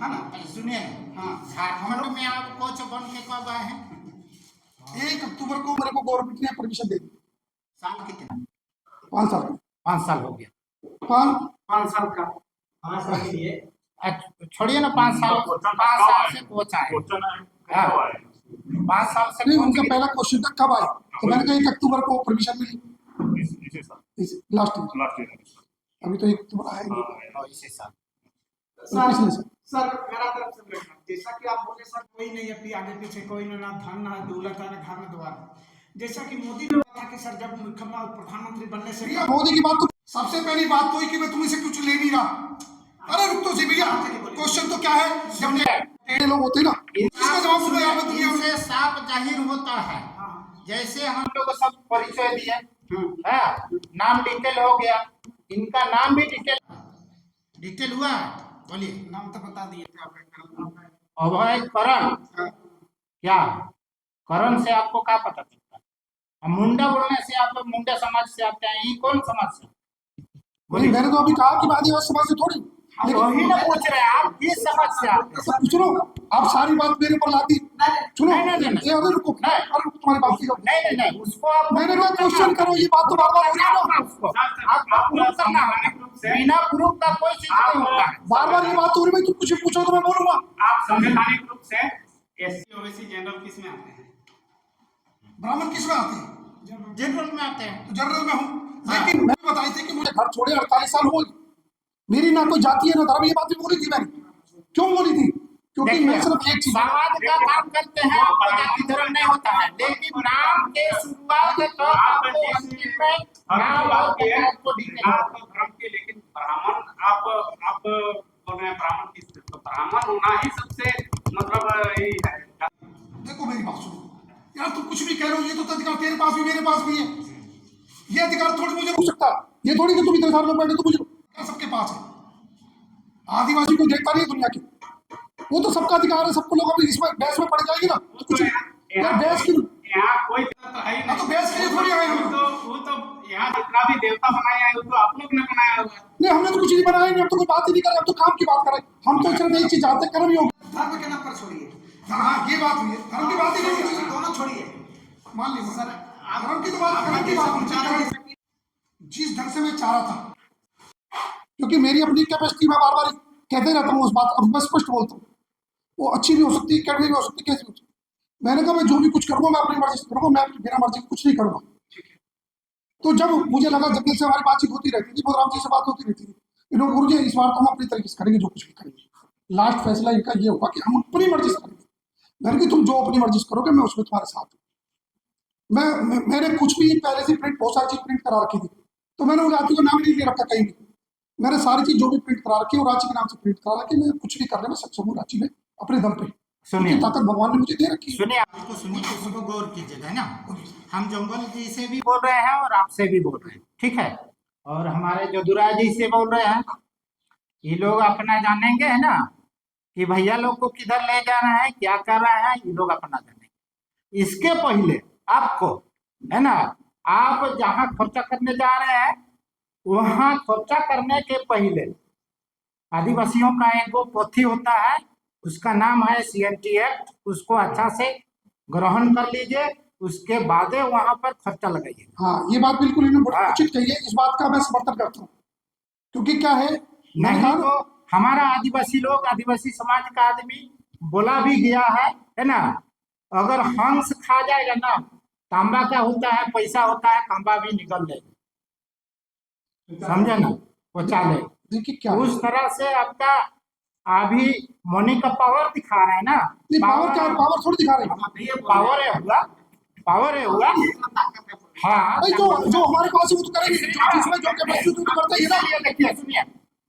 है ना? सुनिए, हाँ, झारखंड में आप कोच बन के कब आए हैं? 1 अक्टूबर को मेरे को गवर्नमेंट ने परमिशन दे दी। साल कितना? 5 साल। 5 साल हो गया। 5 साल का, 5 साल के लिए छोड़िए ना, 5 साल से कोच आए। 5 साल से नहीं, उनका पहला क्वेश्चन था कब आए, तो मैंने कहा 1 अक्टूबर को परमिशन मिली, लास्ट ईयर। अभी तो 1 अक्टूबर आएंगे इसी साल। पिछले साल। सर मेरा तरफ से प्रश्न, जैसा कि आप बोले सर कोई नहीं है आगे पीछे, कोई ना धन ना दौलत ना घर ना द्वार, जैसा कि मोदी ने कहा कि सर जब प्रधानमंत्री बनने से भैया मोदी की बात तो सबसे पहली बात तो ही कि मैं तुम्हें से कुछ ले नहीं रहा। अरे रुक तो जी भैया, क्वेश्चन तो क्या है, जब टेढ़े लोग होते हैं ना, इसका जवाब सुनो यार, मैं दुनिया इनसे साफ जाहिर होता है। जैसे हम लोग सब परिचय दिए, नाम डिटेल हो गया, इनका नाम भी डिटेल हुआ है। बोलिए, नाम तो बता दिए थे आपने। अभय करण, क्या करण से आपको क्या पता चलता है? मुंडा बोलने से आप लोग मुंडा समाज से आते हैं, ये कौन समाज से? नहीं, मैंने तो अभी कहा कि आदिवासी समाज से थोड़ी, वही ना पूछ रहे हैं, आप किस समाज से आते हैं? सुनो, आप सारी बात मेरे पर लाती, सुनो, नहीं, अरे रुको, अरे तुम्हारी बात की नहीं, उसको आप मैंने कहा क्वेश्चन करो, ये बात तो बार बार हो रही है ना, उसको आपको प्रूव करना है। बिना प्रूफ का कोई चीज नहीं होता है। बार बार ये बात हो रही है, तुम कुछ पूछो तो मैं बोलूंगा। आप संवैधानिक रूप से एससी ओबीसी जनरल किस में आते हैं? ब्राह्मण किस में आते हैं? जनरल में आते हैं। तो जनरल में हूँ, लेकिन मैं बताई थी कि मुझे घर छोड़े 48 साल हो गए, मेरी ना कोई जाति है ना धर्म, ये बात भी बोली थी मैंने। क्यों बोली थी? क्योंकि मैं सिर्फ एक चीज, समाज का काम करते हैं, कोई जाति धर्म नहीं होता है, लेकिन नाम के शुरुआत तो आपको अंतिम में नाम और आपको धर्म के, लेकिन ब्राह्मण आप बोल रहे हैं ब्राह्मण किस, तो ब्राह्मण होना ही सबसे मतलब यही है। देखो मेरी बात सुनो यार, तुम कुछ भी कह रहे हो, ये तो अधिकार तेरे पास भी मेरे पास भी है, ये अधिकार थोड़ी मुझे रोक सकता, ये थोड़ी कि तुम इतने सारे लोग बैठे तो मुझे सबके पास है। आदिवासी को देखता नहीं है दुनिया की, वो तो सबका अधिकार है, सबको लोग अभी इसमें बहस में पड़ जाएगी ना, तो कुछ यार बहस की, यहाँ कोई है ही नहीं, तो बहस के लिए थोड़ी आए हम। वो तो यहाँ जितना भी देवता बनाया है वो तो आप लोग ने बनाया हुआ है। नहीं, हमने तो कुछ नहीं बनाया, हम तो कोई बात ही नहीं कर रहे, हम तो काम की बात कर रहे हैं, हम तो सिर्फ एक चीज चाहते हैं, कर्म योग। धर्म के नाम पर छोड़िए, हाँ ये बात हुई है, धर्म की बात ही नहीं है, दोनों छोड़िए, मान लीजिए सर धर्म की तो बात, कर्म की बात जिस ढंग से मैं चाह रहा था, क्योंकि मेरी अपनी कैपेसिटी, मैं बार बार कहते रहता हूँ उस बात, अब मैं स्पष्ट बोलता हूँ, वो अच्छी भी हो सकती है, कैडवी भी हो सकती है, कैसी भी हो सकती है। मैंने कहा मैं जो भी कुछ करूँगा मैं अपनी मर्जी से करूँगा, मैं बिना मर्जी कुछ नहीं करूँगा। तो जब मुझे लगा, जब से हमारी बातचीत होती रहती थी, बोधराम जी से बात होती रहती थी, इन्होंने गुरु जी इस बार तो हम अपनी तरीके से करेंगे, जो कुछ भी करेंगे, लास्ट फैसला इनका ये होगा कि हम अपनी मर्जी से करेंगे। मैंने कि तुम जो अपनी मर्जी से करोगे, मैं उसमें तुम्हारे साथ हूँ। मैंने कुछ भी पहले से प्रिंट, बहुत सारी चीज प्रिंट करा रखी थी, तो मैंने उन रांची का नाम नहीं ले रखा कहीं भी। मैंने सारी चीज जो भी प्रिंट करा रखी है वो रांची के नाम से प्रिंट करा रखी है। मैं कुछ भी करने में सक्षम हूँ रांची में अपने दम पे, सुनिए। क्योंकि ताकत भगवान ने मुझे दे रखी है। सुनिए, आपको सुनिए, इसको गौर कीजिएगा, है ना। हम जंगल जी से भी बोल रहे हैं और आपसे भी बोल रहे हैं, ठीक है। और हमारे जदुराय जी से बोल रहे हैं, ये लोग अपना जानेंगे, है ना, कि भैया लोग को किधर ले जा रहे हैं, क्या कर रहे हैं, ये लोग अपना जानेंगे। इसके पहले आपको, है ना, आप जहाँ खर्चा करने जा रहे हैं वहां खर्चा करने के पहले आदिवासियों का एक वो पोथी होता है, उसका नाम है CNT एक्ट, उसको अच्छा से ग्रहण कर लीजिए, उसके बाद वहां पर खर्चा लगाइए। हाँ, ये बात बिल्कुल इन्होंने बड़ी हाँ। उचित कही है, इस बात का मैं समर्थन करता हूँ। क्योंकि क्या है, मैंने नहीं कहा तो हमारा आदिवासी लोग, आदिवासी समाज का आदमी बोला भी गया है ना, अगर हंस खा जाएगा ना, तांबा क्या होता है, पैसा होता है, तांबा भी निकल जाएगा, समझे ना, वो चाले। देखिए क्या उस तरह से आपका अभी मनी का पावर दिखा रहे हैं ना। नहीं, पावर क्या है, पावर थोड़ी दिखा रहे हैं पावर है हुआ, पावर है हुआ। हाँ, भाई, जो हमारे पास है वो तो करेंगे, जिसमें जो कैपेसिटी तो करता ही है ना। इसलिए देखिए, सुनिए,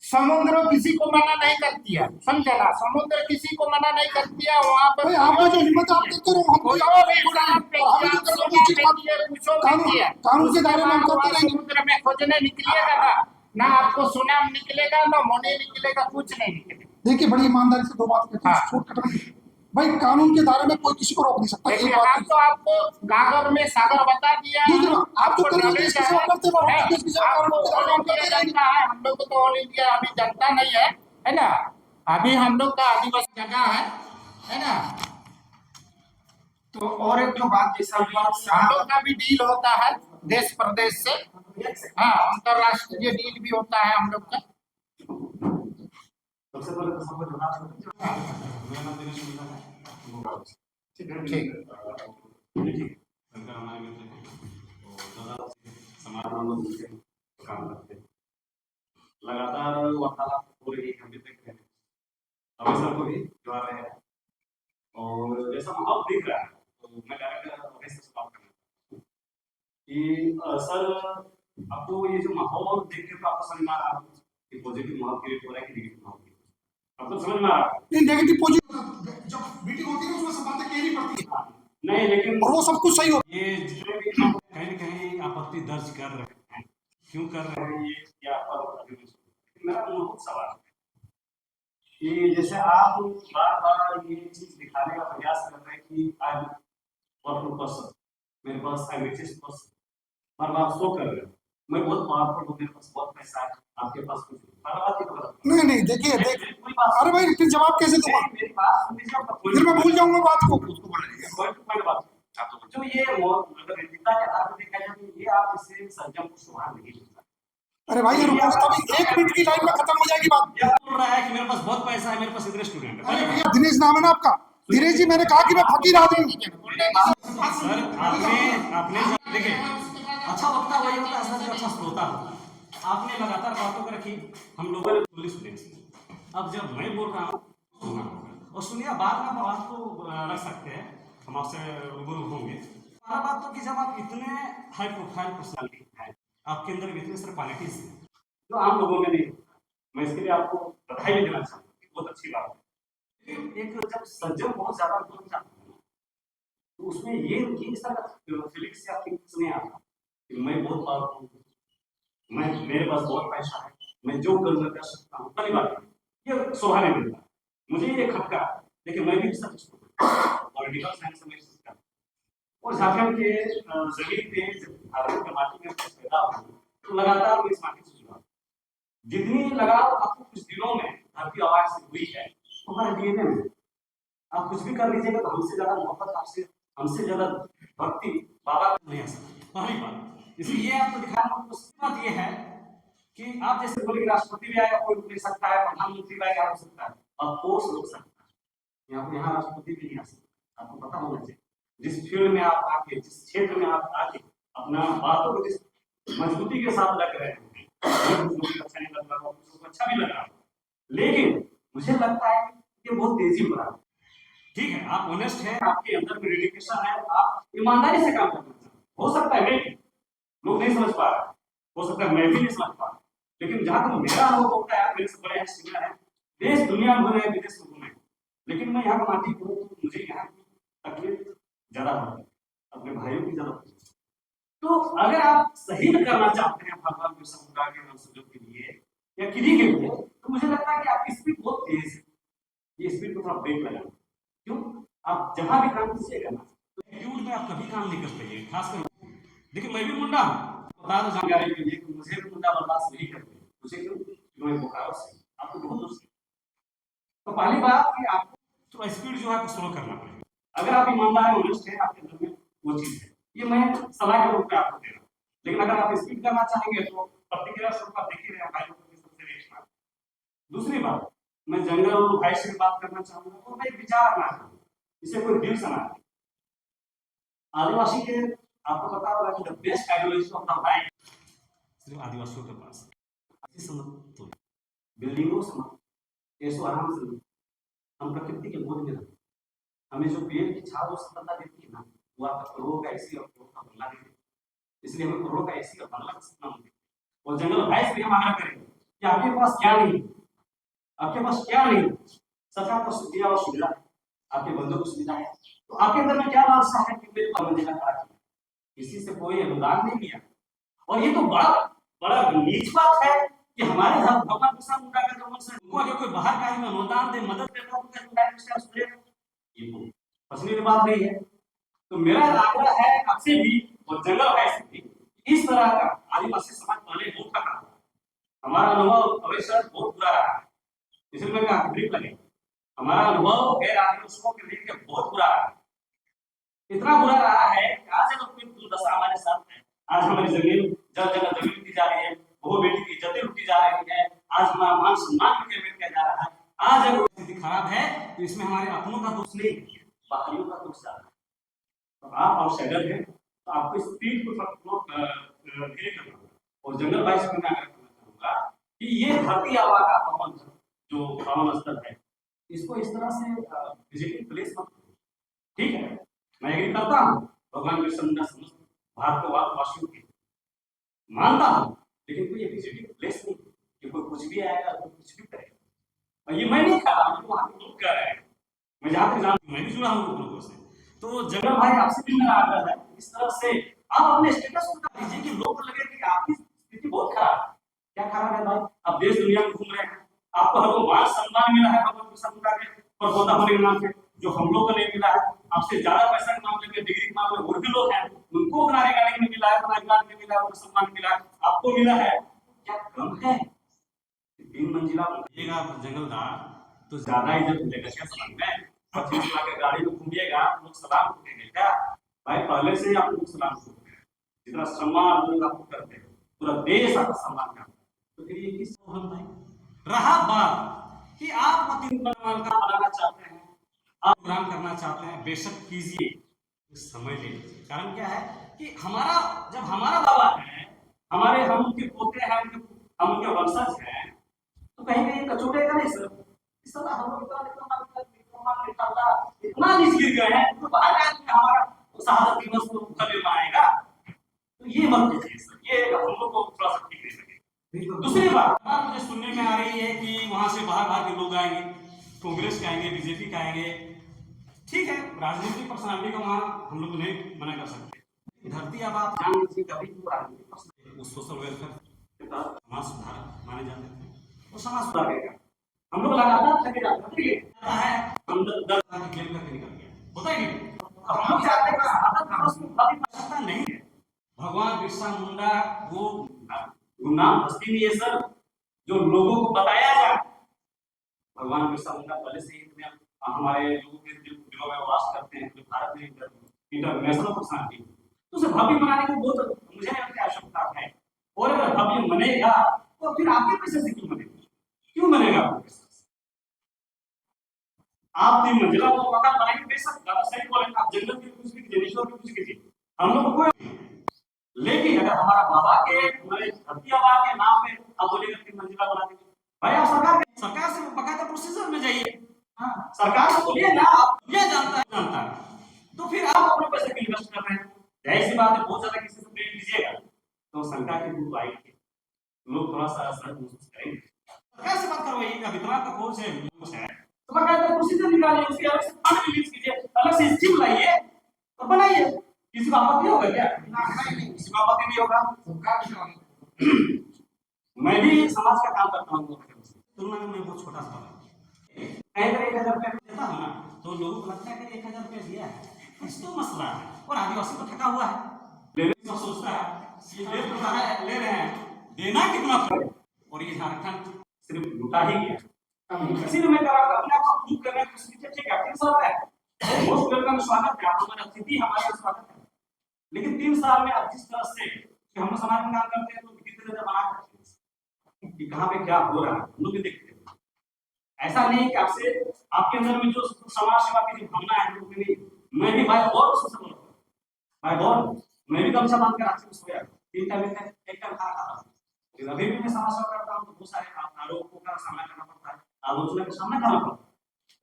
समुद्र किसी को मना नहीं करती है, समझे ना, समुद्र किसी को मना नहीं करती है। वहाँ पर भाई, आपका जो हिम्मत है आप करते रहो, हम कोई जो भी और साहब पे हमें जो करना है उचित बात, कानून के दायरे में हम करते रहेंगे। समुद्र में खोजने निकलिएगा ना आपको सुनाम निकलेगा, ना मोने निकलेगा, कुछ नहीं निकलेगा। देखिए, बड़ी ईमानदारी से दो बात कहते हैं, हाँ। शॉर्टकट में। भाई, कानून के दायरे में कोई किसी को रोक नहीं सकता, देखिए, एक बात हम तो आपको गागर में सागर बता दिया है। दूसरी बात, आप तो आपको करिए, knowledge देश की सेवा है। करते रहो, हम है। देश की सेवा आपको कानून के दायरे में हम ऑल करते इंडिया रहेंगे। जनता है, हम लोग को तो ऑल इंडिया अभी जनता नहीं है ना। अभी हम लोग का आदिवासी जगह है ना। तो और एक जो बात, जैसा हम लोग का भी डील होता है देश प्रदेश से, हाँ, अंतरराष्ट्रीय डील भी होता है हम लोग का। सबसे पहले तो सबको ठीक। हमारे मित्र हैं और दादा समाज में लोग मिलकर काम करते हैं, लगातार वार्तालाप हो रही है, हम भी देख रहे हैं, अवसर को भी जुड़ा रहे हैं। और जैसा माहौल दिख रहा है, तो मैं डायरेक्ट रमेश से बात करना चाहता हूँ कि सर, आपको ये जो माहौल देख के तो आपको समझ में आ रहा है कि पॉजिटिव माहौल क्रिएट हो रहा है कि नेगेटिव माहौल क्रिएट हो रहा है, आपको समझ में आ रहा है? नहीं, नेगेटिव पॉजिटिव जब मीटिंग होती है ना, उसमें सब बातें कहनी पड़ती है नहीं, लेकिन और वो सब कुछ सही होता ये जितने भी लोग कहीं न कहीं आपत्ति दर्ज कर रहे हैं, क्यों कर रहे हैं ये, क्या मेरा मूलभूत सवाल है कि जैसे आप बार-बार ये चीज दिखाने का प्रयास कर रहे हैं कि आई एम पावरफुल पर्सन, मेरे पास आई एम रिचेस्ट पर्सन, बार-बार शो कर रहे हो, मैं बहुत पावरफुल हूँ, मेरे पास बहुत पैसा है, आपके पास कुछ नहीं। बार बात ही तो नहीं नहीं, देखिए अरे भाई, फिर जवाब कैसे दूंगा, मेरी बात सुन लीजिए, फिर मैं भूल जाऊंगा बात को। उसको बोलेंगे पॉइंट बात जो ये अगर नेता के आधार पर देखा जाए तो ये आप इसे संजम को सुधार नहीं सकता। अरे भाई, ये रुको, तभी 1 मिनट की लाइन में खत्म हो जाएगी बात। ये बोल रहा है कि मेरे पास बहुत पैसा है, मेरे पास इतने स्टूडेंट है। अरे भैया, दिनेश नाम है ना आपका? दिनेश जी, मैंने कहा कि मैं फकीर आदमी हूँ। सर, आपने देखिए, अच्छा वक्ता वही होता है सर जो अच्छा श्रोता हो। आपने लगातार बातों को रखी, हम लोगों ने पुलिस प्लेस। अब जब मैं बोल रहा हूँ सुना और सुनिए, बाद में बात को रख सकते हैं, हम आपसे रूबरू होंगे। हमारा बात तो कि जब आप इतने हाई प्रोफाइल पर्सनालिटी हैं, आपके अंदर इतने सारे क्वालिटीज हैं जो आम लोगों में नहीं होता, मैं इसके लिए आपको बधाई भी देना चाहूँगा, बहुत अच्छी बात है। लेकिन एक जब संजम बहुत ज्यादा बन जाता है तो उसमें ये इस तरह का फीलिंग्स या थिंग्स नहीं आता कि मैं बहुत पावरफुल हूँ, मैं मेरे पास बहुत पैसा है, मैं जो करूँगा कर सकता हूँ। पहली बात ये शोभा नहीं मिलता मुझे, ये खटका, लेकिन मैं भी सब पॉलिटिकल साइंस में सीखा और झारखंड के जमीन पे झारखंड के माटी में पैदा हुआ तो लगातार मैं इस माटी से जुड़ा। जितनी लगाव आपको कुछ दिनों में धरती आवाज से हुई है तुम्हारे डीएनए में, आप कुछ भी कर लीजिएगा तो हमसे ज्यादा मोहब्बत, आपसे हमसे ज्यादा भक्ति बाबा को नहीं आ सकती। पहली बात, इसलिए आपको दिखाना बात ये है कि आप जैसे बोले राष्ट्रपति भी आएगा कोई रुक नहीं सकता है, प्रधानमंत्री भी आएगा हो सकता है, अफकोर्स रोक सकता है, यहाँ राष्ट्रपति भी नहीं आ सकता। आपको पता होना चाहिए जिस फील्ड में आप आके, जिस क्षेत्र में आप आके अपना बातों को जिस मजबूती के साथ लग रहे हैं, अच्छा नहीं लग रहा, अच्छा भी लग रहा, लेकिन मुझे लगता है कि ये बहुत तेजी हो रहा है। ठीक है, आप ऑनेस्ट हैं, आपके अंदर में डेडिकेशन है, आप ईमानदारी से काम करना चाहते हैं। हो सकता है मैं लोग नहीं समझ पा रहे, हो सकता है मैं भी नहीं समझ पा रहा, लेकिन जहां तक मेरा अनुभव होता है, मेरे से बड़े सीनियर है, देश दुनिया में घूमे, विदेश में घूमे, लेकिन मैं यहाँ का माटी हूँ, तो मुझे यहाँ की तकलीफ ज्यादा होती है, अपने भाइयों की ज्यादा होती है। तो अगर आप शहीद करना चाहते हैं भगवान बिरसा मुंडा के वंशजों के लिए या किसी के लिए, तो मुझे लगता है कि आपकी स्पीड बहुत तेज है, ये स्पीड को थोड़ा ब्रेक लगाना। क्यों? आप जहां भी काम कीजिएगा ना, तो एटीट्यूड में आप कभी काम नहीं कर पाइए, खासकर देखिए मैं भी मुंडा हूँ, बता दो जानकारी के लिए कि मुझे भी मुंडा बर्दाश्त नहीं करते। मुझे क्यों? क्योंकि मैं बोकारो से, आपको बहुत दूर से। तो पहली बात कि आपको थोड़ा स्पीड जो है वो स्लो करना पड़ेगा। अगर आप ईमानदार है, ऑनेस्ट है, आपके अंदर में वो चीज है, ये मैं सलाह के रूप में आपको दे रहा हूँ। लेकिन अगर आप स्पीड करना चाहेंगे तो प्रतिक्रिया स्वरूप आप देखिए रहे भाई लोगों की सबसे नेक्स्ट बात। दूसरी बात, मैं जंगल और भाई से बात करना चाहूंगा, तो मैं एक विचार रखना चाहूंगा, इसे कोई दिल सना नहीं। आदिवासी के आपको पता होगा कि the best ideology of the life सिर्फ आदिवासियों के पास तो बिल्डिंगों से ऐसो आराम से हम प्रकृति के बोध में रहते, हमें जो पेड़ की छाव जो सफलता देती है ना, वो आपका करोड़ों का एसी और करोड़ों का बंगला देती है। इसलिए हमें करोड़ों का एसी और बंगला का सपना मिलता है। और जंगल भाई से हम आग्रह करेंगे कि आपके पास क्या नहीं, आपके पास क्या नहीं, सरकार को सुविधा और सुविधा है, आपके बंधुओं को सुविधा है, तो आपके अंदर में क्या लालसा है कि मेरे पर मंजिला खड़ा किया, किसी से कोई अनुदान नहीं लिया। और ये तो बड़ा बड़ा नीच बात है कि हमारे भगवान बिरसा मुंडा का जो वंश है, उनको अगर कोई बाहर का ही अनुदान दे, मदद दे, तो ये तो पसंदीदा बात नहीं है। तो मेरा आग्रह है आपसे भी और जंगल भाई से भी, इस तरह का आदिवासी समाज पहले बहुत था, हमारा अनुभव हमेशा बहुत बुरा रहा है, इसलिए मैं कहा ब्रीफ लगे, हमारा अनुभव गैर आदिवासियों के लिए बहुत बुरा रहा है। इतना बुरा रहा है कि आज अगर कोई दुर्दशा हमारे साथ है, आज हमारी जमीन जगह जगह जमीन लूटी जा रही है, बहु बेटी की इज्जतें लूटी जा रही है, आज हमारा मान सम्मान भी किया जा रहा है। आज अगर स्थिति खराब है तो इसमें हमारे अपनों का दोष नहीं है, बाहरियों का दोष ज्यादा है। तो आप आउटसाइडर हैं, तो आपको स्पीड को धीरे करना होगा। और जंगल भाई से मैं आग्रह करना चाहूंगा कि ये धरती आबा का पवन जो पावन स्थल है, इसको इस तरह से विजिटिंग प्लेस मत करो, ठीक है? मैं एग्री करता हूँ, भगवान बिरसा मुंडा समस्त भारतवासियों की मानता हूँ, लेकिन कोई विजिटिंग प्लेस नहीं कि कोई कुछ भी आएगा तो कुछ भी करेगा। और ये मैं नहीं कह रहा हूँ, वहां के लोग कह रहे हैं, मैं जहां तक जानता हूँ, मैं भी जुड़ा हूँ लोगों से। तो जंगल भाई आपसे भी मेरा आग्रह है, इस तरह से आप अपने स्टेटस को बता दीजिए कि लोगों को लगे कि आपकी स्थिति बहुत खराब है। क्या खराब है भाई? आप देश दुनिया में घूम रहे हैं, आपको हर मान सम्मान मिला है भगवान बिरसा मुंडा के परपोता होने के नाम से, जो हम लोग को नहीं मिला है। आपसे ज्यादा पैसा के मामले में, डिग्री के मामले में और भी लोग हैं, उनको उतना रिगार्डिंग नहीं मिला है, उतना रिगार्ड नहीं मिला है, उतना सम्मान मिला है, आपको मिला है, क्या कम है? 3 मंजिला बनाइएगा जंगलदार तो ज्यादा इज्जत मिलेगा क्या समाज में? 25 लाख की गाड़ी में घूमिएगा तो लोग सलाम ठोकेंगे क्या? भाई पहले से ही आप लोग सलाम ठोकते हैं, जितना सम्मान लोग आपको करते हैं, पूरा देश आपका सम्मान करता है, तो फिर ये किस भाई? रहा बात कि आप का बनाना चाहते हैं, आप प्रोग्राम करना चाहते हैं, बेशक कीजिए, समझ लीजिए। कारण क्या है कि हमारा जब हमारा बाबा है, हमारे हम उनके पोते हैं, हम उनके वंशज हैं, तो कहीं कहीं कचोटेगा नहीं सर। इस तरह हम लोग इतना नीच गिर गए हैं, तो बाहर का हमारा शहादत दिवस को कभी मनाएगा, तो ये मत कीजिए सर, ये हम लोग को थोड़ा सा ठीक नहीं लगे। दूसरी बात मुझे सुनने में आ रही है कि वहां से बाहर बाहर के लोग आएंगे, कांग्रेस के आएंगे, बीजेपी का आएंगे, ठीक है, राजनीतिक पर्सनालिटी को वहां हम लोग नहीं मना कर सकते। धरती अब आप जान लीजिए कभी उस सोशल वेलफेयर समाज सुधार माने जाते हैं, वो समाज सुधारेगा। हम लोग लगातार थके जाते हैं, हम 10 लाख क्लेम करके निकल गया, होता ही नहीं। हम लोग चाहते हैं आवश्यकता नहीं है। भगवान बिरसा मुंडा वो गुमनाम हस्ती नहीं है सर, जो लोगों को बताया जाए। भगवान बिरसा मुंडा पहले से ही हमारे लोगों के दिलों में वास करते हैं, भारत में इंटरनेशनल पर्सनालिटी, तो उसे भव्य बनाने की बहुत मुझे आवश्यकता है। और अगर भव्य बनेगा तो फिर आपके पैसे से क्यों बनेगा? क्यों बनेगा आपके पैसे? आप 3 मंजिला को मकान बनाएंगे, बेशक सही बोले, आप जंगल की कुछ भी कीजिए, कुछ कीजिए, हम लोग को कोई, लेकिन अगर हमारा बाबा के हमारे धरती आबा के नाम पे आप बोलेगा 3 मंजिला बना देंगे, भाई आप सरकार से बकायदा प्रोसीजर में जाइए, हाँ सरकार को बोलिए ना, आप जाहिर सी बात है, बहुत ज्यादा किसी से प्रेम कीजिएगा तो शंका की दूर आएगी, लोग थोड़ा सा असर महसूस करेंगे। कैसे बात करवाइएगा, विद्वान का कोर्स है, कुछ है तो मैं कहता हूँ प्रोसीजर निकालिए, उसके अलग से फंड रिलीज कीजिए, अलग से स्कीम लाइए और बनाइए। किसी को आपत्ति होगा क्या? नहीं, किसी को आपत्ति नहीं होगा। मैं भी समाज का काम करता हूँ, तुलना में मैं बहुत छोटा सा अगर 1000 रुपया देता हूँ ना तो लोगों को लगता है कि 1000 रुपया दिया है, कुछ तो मसला है। और आदिवासी तो थका हुआ है, लेने को सोचता है ये ले रहे हैं, देना कितना पड़े, और ये झारखंड सिर्फ लुटा ही गया। इसीलिए मैं कहा अपने आप को प्रूव करने की कोशिश कीजिए। ठीक है, 3 साल है, मोस्ट वेलकम, स्वागत है, हमारा अतिथि हमारे स्वागत है। लेकिन 3 साल में अब जिस तरह से कि हम समाज में काम करते हैं तो धीरे धीरे बना करते हैं कि कहाँ पे क्या हो रहा है, हम लोग भी देखते हैं। ऐसा नहीं कि आपसे आपके अंदर में जो समाज सेवा की जो भावना है वो नहीं, मैं भी भाई और सोशल वर्कर भाई बहुत, मैं भी गमछा बांध कर रात में सोया, 3 टाइम एक टाइम खाना खाता हूँ। लेकिन अभी भी मैं समाज सेवा करता हूँ तो बहुत सारे आरोपों का सामना करना पड़ता है, आलोचना का सामना करना पड़ता है।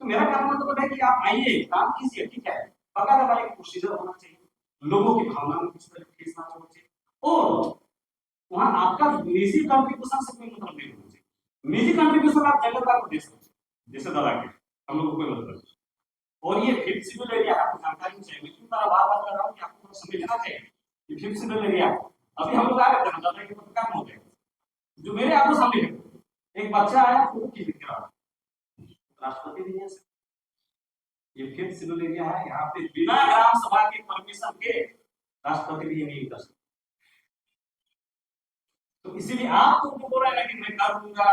तो मेरा कहना मतलब है कि आप आइए, काम कीजिए, ठीक है, बकायदा वाले प्रोसीजर होना चाहिए, लोगों की भावना में किस तरह ठेस ना होना चाहिए, और वहाँ आपका निजी कंट्रीब्यूशन से कोई मतलब नहीं होना चाहिए। निजी कंट्रीब्यूशन आप जंगल को दे सकते हैं, जैसे दवा के हम लोग को कोई मतलब नहीं। और ये फिफ्थ शेड्यूल एरिया आपको जानकारी चाहिए, मैं क्यों बार बार बता रहा हूँ कि आपको थोड़ा समझना चाहिए कि फिफ्थ शेड्यूल एरिया अभी हम लोग आ रहे थे दादा के पत्रकार हो गए, जो मेरे आपको सामने है, एक बच्चा आया फोटो खींच के रहा, राष्ट्रपति नहीं है सर, ये फिफ्थ शेड्यूल एरिया है, यहाँ पे बिना ग्राम सभा के परमिशन के राष्ट्रपति भी नहीं कर सकते। तो इसीलिए आप तो बोल रहे हैं कि मैं कर दूंगा,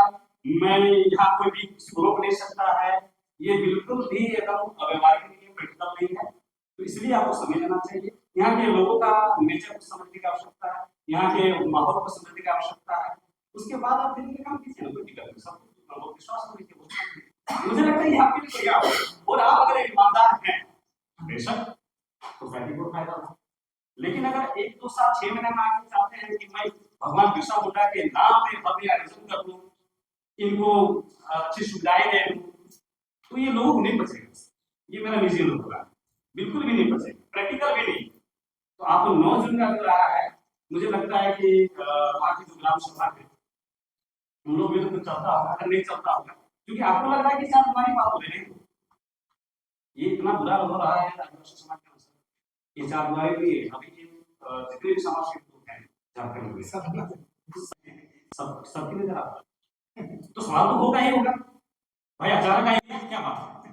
मैं यहाँ कोई भी रोक नहीं सकता है, ये बिल्कुल भी एकदम अव्यवहारिक नहीं है, प्रैक्टिकल नहीं है। तो इसलिए आपको समझ लेना चाहिए, यहाँ के लोगों का नेचर को समझने की आवश्यकता है, यहाँ के माहौल को समझने की आवश्यकता है। उसके बाद आप धीरे काम कीजिए ना, कोई दिक्कत नहीं, सब कुछ विश्वास होने की मुझे लगता है आपके लिए क्या और आप अगर ईमानदार हैं बेशक सोसाइटी को फायदा होगा। लेकिन अगर 1 2 साल 6 महीने में आके चाहते हैं कि मैं भगवान बिरसा मुंडा के नाम पे भव्य आयोजन कर दूं, इनको अच्छी सुविधाएं दे दूं, तो ये लोग नहीं बचेगा। ये मेरा निजी अनुभव है, बिल्कुल भी नहीं बचेगा, प्रैक्टिकल भी नहीं। तो आप 9 जून का जो रहा है, मुझे लगता है कि वहाँ की जो ग्राम सभा है उन लोग में तो कुछ चलता होगा, अगर नहीं चलता होगा क्योंकि आपको लग रहा है कि शायद हमारी बात हो रही है, ये इतना बुरा हो रहा है आदिवासी समाज के अनुसार। ये चारद्वारी भी अभी जितने भी समाज के लोग हैं झारखंड में सबकी नजर आता है, तो सवाल तो होगा ही होगा भाई, अचानक आएगी क्या बात है?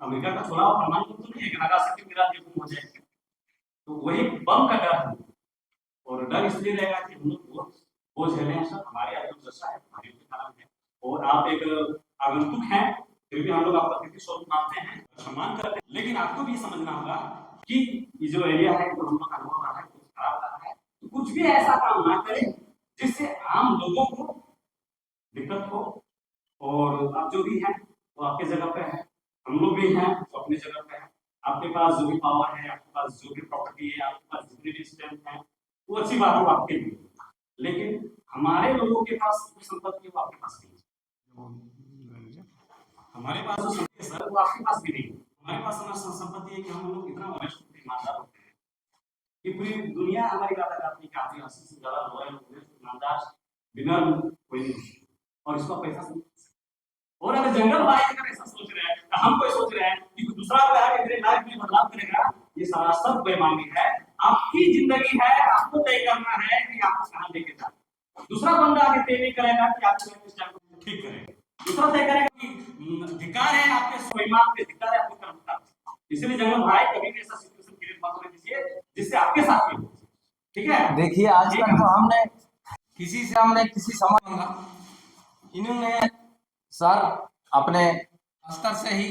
अमेरिका का छोड़ा हुआ प्रमाण तो नहीं है कि नागासाकी में राज्य गुम हो जाएगा, तो वही बम का डर है। और डर इसलिए रहेगा कि हम लोग वो झेले सर, हमारे आयु दशा है, हमारे कारण है, और आप एक आगंतुक हैं, फिर भी हम लोग आपका अतिथि स्वरूप मानते हैं, सम्मान करते हैं। लेकिन आपको भी समझना होगा कि ये जो एरिया है जो हम लोग का अनुभव रहा है, कुछ खराब रहा है, तो कुछ भी ऐसा काम ना करें जिससे आम लोगों को दिक्कत हो। और आप जो भी हैं वो आपके जगह पे है, हम लोग भी हैं तो अपनी जगह पे है। आपके पास जो भी पावर है, आपके पास जो भी प्रॉपर्टी है, आपके पास जितनी भी स्ट्रेंथ है, वो अच्छी बात हो आपके लिए, लेकिन हमारे लोगों के पास जो संपत्ति है वो आपके पास नहीं है। हमारे पास जो संपत्ति है सर वो आपके पास भी नहीं है। हमारे पास संपत्ति है कि हम लोग इतना ऑनेस्ट ईमानदार होते हैं कि पूरी दुनिया हमारी बात करती है कि आदिवासी से ज्यादा लॉयल, ईमानदार, बिना कोई नहीं, और इसका पैसा से। और अगर जंगल भाई अगर ऐसा सोच रहे हैं, हम कोई सोच रहे हैं कि दूसरा कोई मेरे लाइफ में बदलाव करेगा, ये सारा सब बेईमानी है। आपकी जिंदगी है, आपको तय करना है कि आपको कहां लेके जाना। दूसरा बंदा आगे तय नहीं करेगा कि आपको इस टाइम को ठीक करेगा, दूसरा तय करेगा कि धिक्कार है आपके स्वाभिमान पे, धिक्कार है आपके कर्म का। इसलिए जंगल भाई कभी भी ऐसा सिचुएशन क्रिएट मत होने दीजिए जिससे आपके साथ भी हो, ठीक है। देखिए आज तक तो हमने किसी समाज, इन्होंने सर अपने स्तर से ही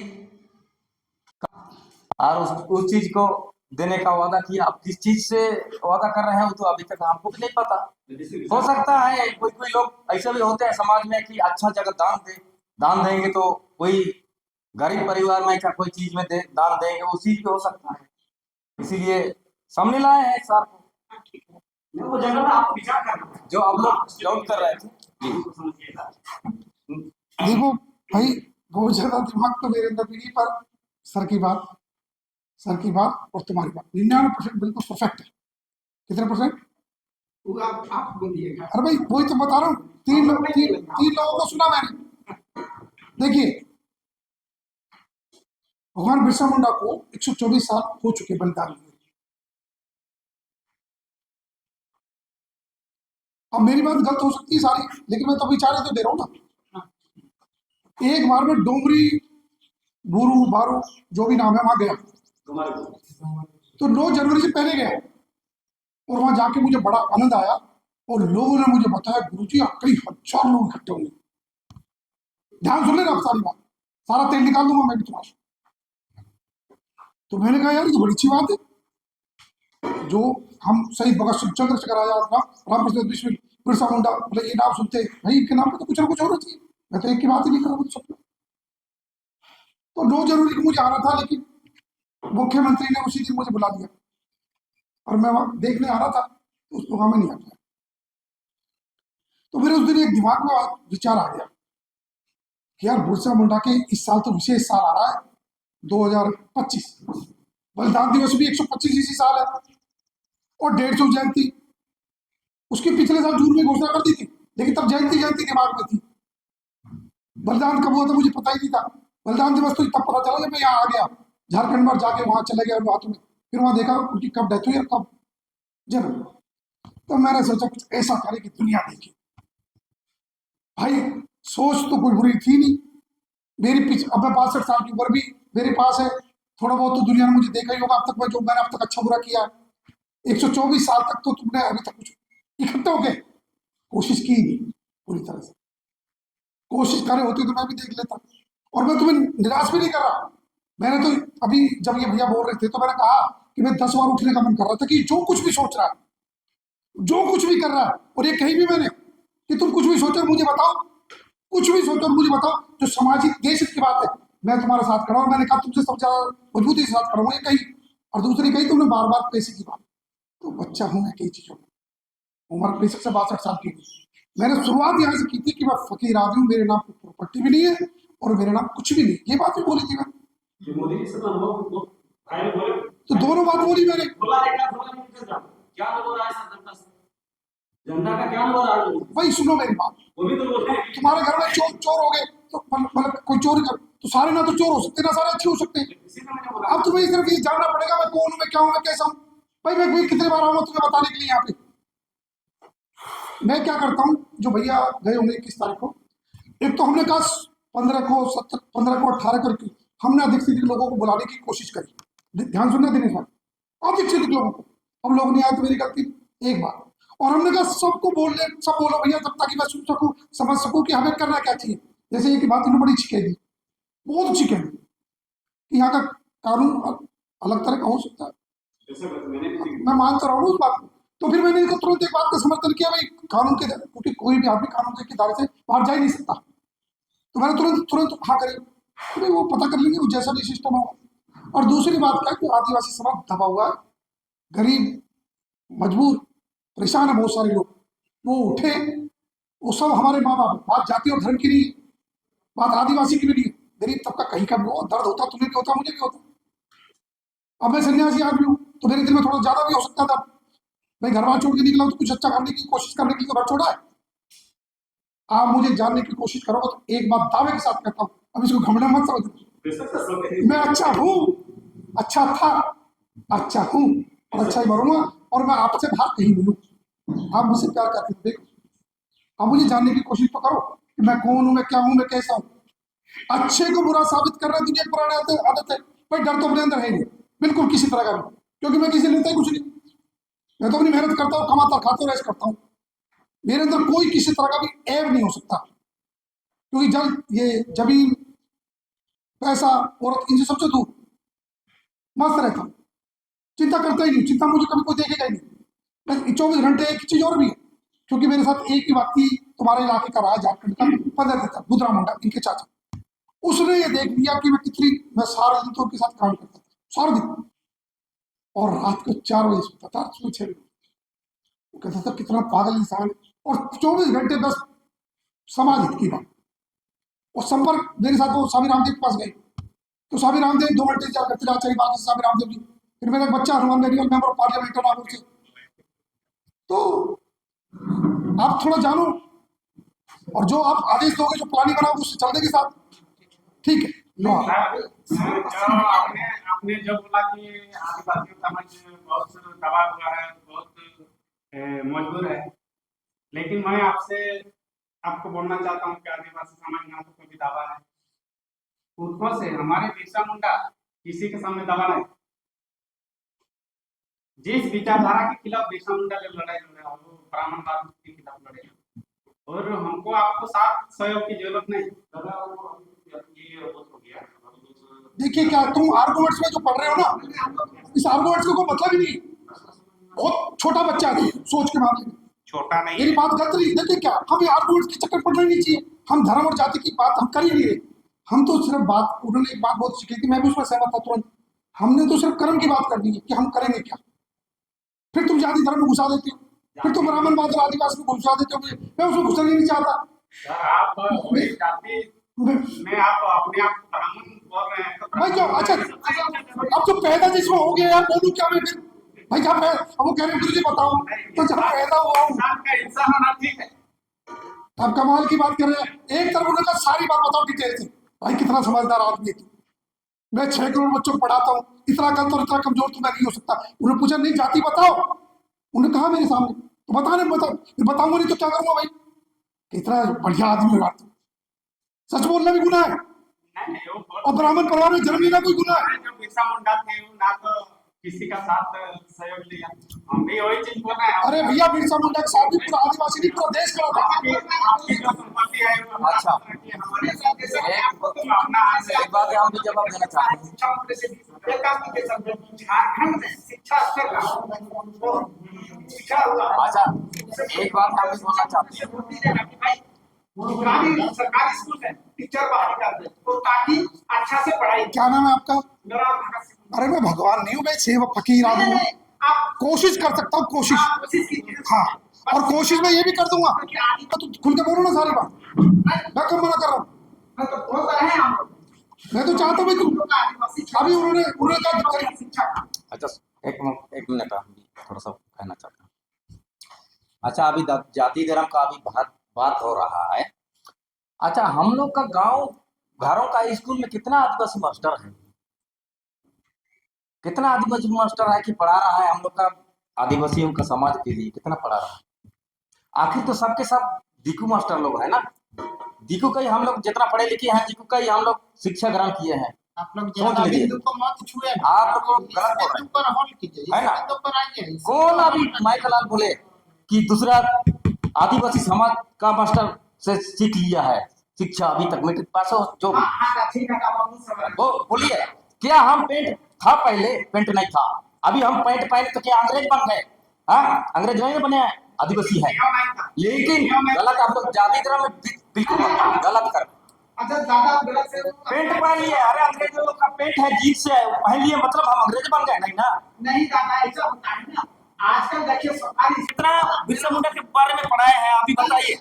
और उस चीज को देने का वादा किया। आप किस चीज से वादा कर रहे हैं तो अभी तक हमको भी नहीं पता। हो सकता है कोई लोग ऐसे भी होते हैं समाज में कि अच्छा जगह दान देंगे तो कोई गरीब परिवार में क्या कोई चीज में दान देंगे, वो चीज भी हो सकता है। इसीलिए सामने लाए हैं सर को, वो जगह आप विचार करना जो आप लोग डाउट कर रहे थे। देखो भाई, बहुत ज्यादा दिमाग तो मेरे अंदर भी नहीं, पर सर की बात सर की बात और तुम्हारी बात 99% बिल्कुल परफेक्ट है। कितने परसेंट? वो आप बोलिएगा। अरे भाई वही तो बता रहा हूँ, तीन लोगों को सुना मैंने। देखिए, भगवान बिरसा मुंडा को 124 साल हो चुके बलिदान हुए। अब मेरी बात गलत हो सकती है सारी, लेकिन मैं तो विचार तो दे रहा हूँ ना। एक बार में डोमरी बुरू बारू जो भी नाम है वहां गया, तो 9 जनवरी से पहले गया, और वहां जाके मुझे बड़ा आनंद आया, और लोगों ने मुझे बताया गुरुजी आप कई हजार लोग इकट्ठे होंगे। ध्यान सुन लेना आप सारी बात, सारा तेल निकाल दूंगा मैं भी तुम्हारा। तो मैंने कहा यार ये तो बड़ी अच्छी बात है, जो हम शहीद भगत सिंह चंद्रशेखर आजाद रामप्रसाद बिस्मिल बिरसा मुंडा, मतलब ये नाम सुनते भाई इनके नाम पे तो कुछ ना कुछ होना चाहिए। मैं तो एक की बात ही नहीं कर रहा हूँ सब। तो 9 जनवरी को मुझे आना था, लेकिन मुख्यमंत्री ने उसी दिन मुझे बुला दिया, और मैं वहां देखने आ रहा था, तो उस प्रोग्राम में नहीं आ पाया। तो मेरे उस दिन एक दिमाग में विचार आ गया कि यार बिरसा मुंडा के इस साल तो विशेष साल आ रहा है 2025, बलिदान दिवस भी 125 इसी साल है, और 150 जयंती उसकी पिछले साल जून में घोषणा कर दी थी, लेकिन तब जयंती दिमाग में थी। बलिदान कब हुआ था मुझे पता ही नहीं था। बलिदान दिवस तो तब पता चला जब मैं यहाँ आ गया, झारखंड में जाके वहां चले गया बातों में, फिर वहां देखा उनकी कब डेथ हुई और कब जन्म हुआ। तो मैंने सोचा कुछ ऐसा करे कि दुनिया देखे। भाई सोच तो कोई बुरी थी नहीं मेरी, अब मैं 62 साल की उम्र भी मेरे पास है, थोड़ा बहुत तो दुनिया ने मुझे देखा ही होगा अब तक, मैं जो मैंने अब तक अच्छा बुरा किया। 124 साल तक तो तुमने अभी तक कुछ इकट्ठे होके कोशिश की नहीं पूरी तरह से। कोशिश करे होती तो मैं भी देख लेता, और मैं तुम्हें निराश भी नहीं कर रहा। मैंने तो अभी जब ये भैया बोल रहे थे तो मैंने कहा कि मैं 10 बार उठने का मन कर रहा था कि जो कुछ भी सोच रहा है, जो कुछ भी कर रहा है, और ये कही भी मैंने कि तुम कुछ भी सोचो मुझे बताओ, कुछ भी सोचो मुझे बताओ, जो सामाजिक देश की बात है मैं तुम्हारे साथ खड़ा हूं। मैंने कहा तुमसे सबसे ज्यादा मजबूती से साथ खड़ा हूं, ये कही। और दूसरी कही तुमने बार बार पैसे की बात, तो बच्चा हूं मैं कई चीजों में, उम्र 65 से 62 साल की। मैंने शुरुआत यहाँ से की थी कि मैं फकीर आदमी हूँ, मेरे नाम कोई प्रॉपर्टी भी नहीं है और मेरे नाम कुछ भी नहीं, ये बात भी बोली थी मैंने। मोदी जी से तो अनुभव भाई बोले, तो दोनों बात बोली मैंने। क्या हो रहा है सर जनता से, जनता का क्या हो रहा है? भाई सुनो मेरी बात, वो भी तो बोल रहे हैं तुम्हारे घर में चोर हो गए, तो मतलब कोई चोरी कर, तो सारे ना तो चोर हो सकते ना सारे अच्छे हो सकते हैं। इसी में मैंने बोला अब तुम्हें सिर्फ ये जानना पड़ेगा मैं कौन हूँ, मैं क्या हूँ, मैं कैसा हूँ। भाई मैं कितने बार आऊंगा तुम्हें बताने के लिए यहाँ पे। मैं क्या करता हूँ, जो भैया गए होंगे 21 तारीख को, एक तो हमने कहा 15 को 17 15 को 18 करके हमने अधिक से अधिक लोगों को बुलाने की कोशिश करी। ध्यान सुनना दिनेश भाई, अधिक से अधिक लोगों को। अब लोग नहीं आए तो मेरी गलती एक बात। और हमने कहा सबको बोलने, सब बोलो भैया, तब ताकि मैं सुन सकूं, समझ सकूं कि हमें करना क्या चाहिए। जैसे एक बात इन्होंने बड़ी अच्छी कह दी, बहुत अच्छी कह दी कि यहाँ का कानून अलग तरह का हो सकता है, मैं मानता रहा हूँ उस बात को। तो फिर मैंने इनको तुरंत एक बात का समर्थन किया, भाई कानून के, क्योंकि कोई भी आदमी कानून के दायरे से बाहर जा ही नहीं सकता। तो मैंने तुरंत हाँ करी, तो भाई वो पता कर लेंगे वो जैसा भी सिस्टम होगा। और दूसरी बात क्या कि आदिवासी समाज दबा हुआ है, गरीब, मजबूर, परेशान है बहुत सारे लोग, वो उठे, वो सब हमारे माँ बाप। बात जाति और धर्म की नहीं, बात आदिवासी की भी नहीं। गरीब तबका कहीं का भी हो, दर्द होता तुम्हें भी होता, मुझे भी होता। अब मैं सन्यासी आदमी हूँ तो मेरे दिल में थोड़ा ज्यादा भी हो सकता था। मैं घर बार छोड़ के निकला हूं तो कुछ अच्छा करने की कोशिश करने के लिए तो घर छोड़ा है। आप मुझे जानने की कोशिश करोगे तो एक बात दावे के साथ कहता हूँ, अब इसको घमंड मत समझो, मैं अच्छा हूँ, अच्छा था, अच्छा हूँ और अच्छा ही मरूंगा, और मैं आपसे बाहर कहीं नहीं हूँ। आप मुझसे प्यार करते हो, देखो आप मुझे जानने की कोशिश तो करो कि मैं कौन हूँ, मैं क्या हूँ, मैं कैसा हूँ। अच्छे को बुरा साबित करना दुनिया की पुरानी आदत है। भाई डर तो अपने अंदर है नहीं बिल्कुल किसी तरह का भी, क्योंकि मैं किसी लेता ही कुछ नहीं। मैं तो अपनी मेहनत करता हूँ, कमाता, खाता हूँ, ऐश करता हूँ। मेरे अंदर कोई किसी तरह का भी ऐब नहीं हो सकता, क्योंकि जब ये जमीन, पैसा, औरत, इनसे सबसे दूर मस्त रहता हूँ, चिंता करता ही नहीं। चिंता मुझे कभी कोई देखेगा ही नहीं। मैं 24 घंटे। एक चीज और भी है, क्योंकि मेरे साथ एक ही व्यक्ति तुम्हारे इलाके का रहा, झारखंड का 15 दिन तक, बुधरा मुंडा, इनके चाचा। उसने ये देख लिया कि मैं सारे दिन तो उनके साथ काम करता था, सारे दिन, और रात को 4 बजे सोता था, सुबह 6 बजे। वो कहता था कितना पागल इंसान, और 24 घंटे बस समाज हित की बात। और संपर्क मेरे साथ वो स्वामी रामदेव के पास गए, तो स्वामी रामदेव 2 घंटे इंतजार करते रहा, चाहिए बात स्वामी रामदेव जी। फिर मेरा एक बच्चा Hanuman medical member of parliament Nagaur से। तो आप थोड़ा जानो, और जो आप आदेश दोगे, जो प्लानिंग बनाओगे, उससे चलने के साथ ठीक है। लो आपने जो बोला कि आदिवासी समाज बहुत दबा हुआ है, बहुत मजबूर है, लेकिन मैं आपको बोलना चाहता हूँ कि आदिवासी समाज ना तो कभी दबा है। पुरखों से हमारे बिरसा मुंडा किसी के सामने दबा नहीं। जिस विचारधारा के खिलाफ बिरसा मुंडा जब लड़ाई लड़ रहा है वो ब्राह्मणवाद के खिलाफ लड़े, और हमको आपको साथ सहयोग की जरूरत नहीं। देखिए, क्या तुम आर्गुमेंट्स में जो पढ़ रहे हो ना, इस आर्गुमेंट्स का कोई मतलब ही नहीं। बहुत छोटा बच्चा है सोच के मामले में, छोटा नहीं मेरी बात गलत नहीं। देखिए क्या, हम आर्गुमेंट्स के चक्कर पड़ना नहीं चाहिए। हम धर्म और जाति की बात हम कर ही नहीं रहे। हम तो सिर्फ बात, उन्होंने एक बात बहुत सीखी थी, मैं भी उसमें सहमत था तुरंत। हमने तो सिर्फ कर्म की बात कर दी है कि हम करेंगे क्या। फिर तुम जाति धर्म में घुसा देते हो, फिर तुम ब्राह्मण बात और आदिवासी में घुसा देते हो। मैं उसमें घुसना नहीं चाहता। आप जाति में आप अपने आप ब्राह्मण बोल रहे हैं तो भाई जो अच्छा, अब तो पैदा जिसमें हो गया यार, बोलूं क्या मैं फिर। भाई जहाँ अब वो कह रहे गुरु जी बताओ, तो जहाँ पैदा हुआ हूँ। इंसान होना ठीक है। अब कमाल की बात कर रहे हैं। एक तरफ उन्होंने कहा सारी बात बताओ डिटेल से। भाई कितना समझदार आदमी है तू। मैं 6 करोड़ बच्चों को पढ़ाता हूँ, इतना गलत और इतना कमजोर तो मैं नहीं हो सकता। उन्होंने पूछा नहीं जाति बताओ, उन्होंने कहा मेरे सामने, तो बताने बताओ, बताऊंगा नहीं तो क्या करूंगा भाई। कितना बढ़िया आदमी होगा तू। सच बोलना भी गुनाह है, और ब्राह्मण परिवार में जन्म लेना कोई गुनाह है। जो बिरसा मुंडा थे वो ना तो किसी का साथ सहयोग लिया, हम भी वही चीज बोल रहे हैं। अरे भैया, बिरसा मुंडा के साथ भी पूरा आदिवासी नहीं, पूरा देश खड़ा था। आपकी जो संपत्ति है वो अच्छा। हमारे साथ एक बात हम भी जवाब देना चाहते हैं। झारखंड में शिक्षा स्तर का शिक्षा हुआ। अच्छा, एक बात हम भी बोलना चाहते हैं। सरकारी स्कूल है, टीचर बाहर कर दे तो ताकि अच्छा से पढ़ाई। क्या नाम है आपका? मेरा भगत सिंह। अरे मैं भगवान नहीं हूँ, मैं सेवक फकीर आदमी हूँ। आप कोशिश कर सकता हूँ, कोशिश। कोशिश कीजिए। हाँ, और कोशिश में ये भी कर दूंगा। तो खुल के बोलो ना सारी बात, मैं कब मना कर रहा हूँ। मैं तो बोल रहे हैं हम लोग। मैं तो चाहता हूँ तुम अभी उन्होंने कहा शिक्षा का। अच्छा, एक मिनट हम भी थोड़ा सा कहना चाहते हैं। अच्छा, अभी जाति धर्म का अभी बात हो रहा है। अच्छा, हम लोग का घरों का स्कूल में कितना आदिवासी मास्टर है? कितना आदिवासी मास्टर है कि पढ़ा रहा है हम लोग का आदिवासियों का समाज के लिए? कितना पढ़ा रहा है? आखिर तो सबके सब दीकू मास्टर लोग है ना। दीकू का ही हम लोग जितना पढ़े लिखे हैं, दीकू का ही हम लोग शिक्षा ग्रहण किए हैं। आप लोग सोच लीजिए। हिंदू को मत छुए। आप लोग गलत बोल रहे हैं। पर हॉल कीजिए, है ना? हिंदू पर आइए। कौन अभी माइकलाल बोले कि दूसरा आदिवासी समाज का मास्टर से सीख लिया है शिक्षा? अभी तक मैट्रिक पास हो जो ठीक है, वो बोलिए। क्या हम पेंट था पहले? पेंट नहीं था। अभी हम पेंट पहने तो क्या अंग्रेज बन गए? हाँ, अंग्रेज नहीं बने हैं, आदिवासी है। लेकिन गलत आप लोग जाति धर्म में बिल्कुल गलत कर। अच्छा, ज्यादा गलत से पेंट पहन लिए, अरे अंग्रेजों लोग का पेंट है, जीन्स है, पहन लिए मतलब हम अंग्रेज बन गए? नहीं ना। नहीं दादा, ऐसा होता है ना। आजकल देखिए सरकारी कितना बिरसा मुंडा के बारे में पढ़ाए हैं अभी बताइए।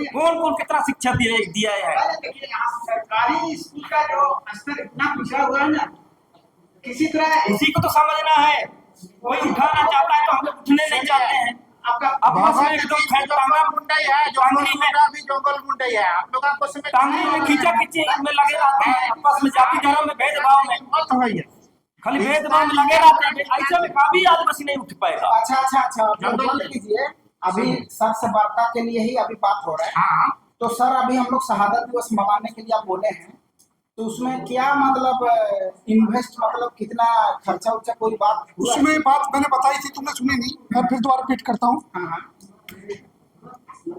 कौन कितना शिक्षा दिया है? देखिए यहाँ सरकारी स्कूल का जो स्तर इतना पिछड़ा हुआ है ना, किसी तरह इसी को तो समझना है। कोई उठाना चाहता है तो हम लोग उठने नहीं चाहते हैं। आपका आपस में एकदम मुंडा ही है, जो भी जंगल मुंडा ही है। आप लोग आपको समझ टांगनी में खींचा खींची में लगे रहते हैं, आपस में जाति धर्म में भेदभाव में मत होइए। खाली भेदभाव में लगे रहते हैं। ऐसे में कभी आदिवासी नहीं उठ पाएगा। अच्छा जल्दी कीजिए। अभी सर से वार्ता के लिए ही अभी बात हो रहा है। हाँ, तो सर, अभी हम लोग शहादत दिवस मनाने के लिए आप बोले हैं, तो उसमें क्या मतलब इन्वेस्ट, मतलब कितना खर्चा उर्चा, कोई बात हुआ है? उसमें बात मैंने बताई थी, तुमने सुनी नहीं। मैं फिर दोबारा रिपीट करता हूँ। हाँ,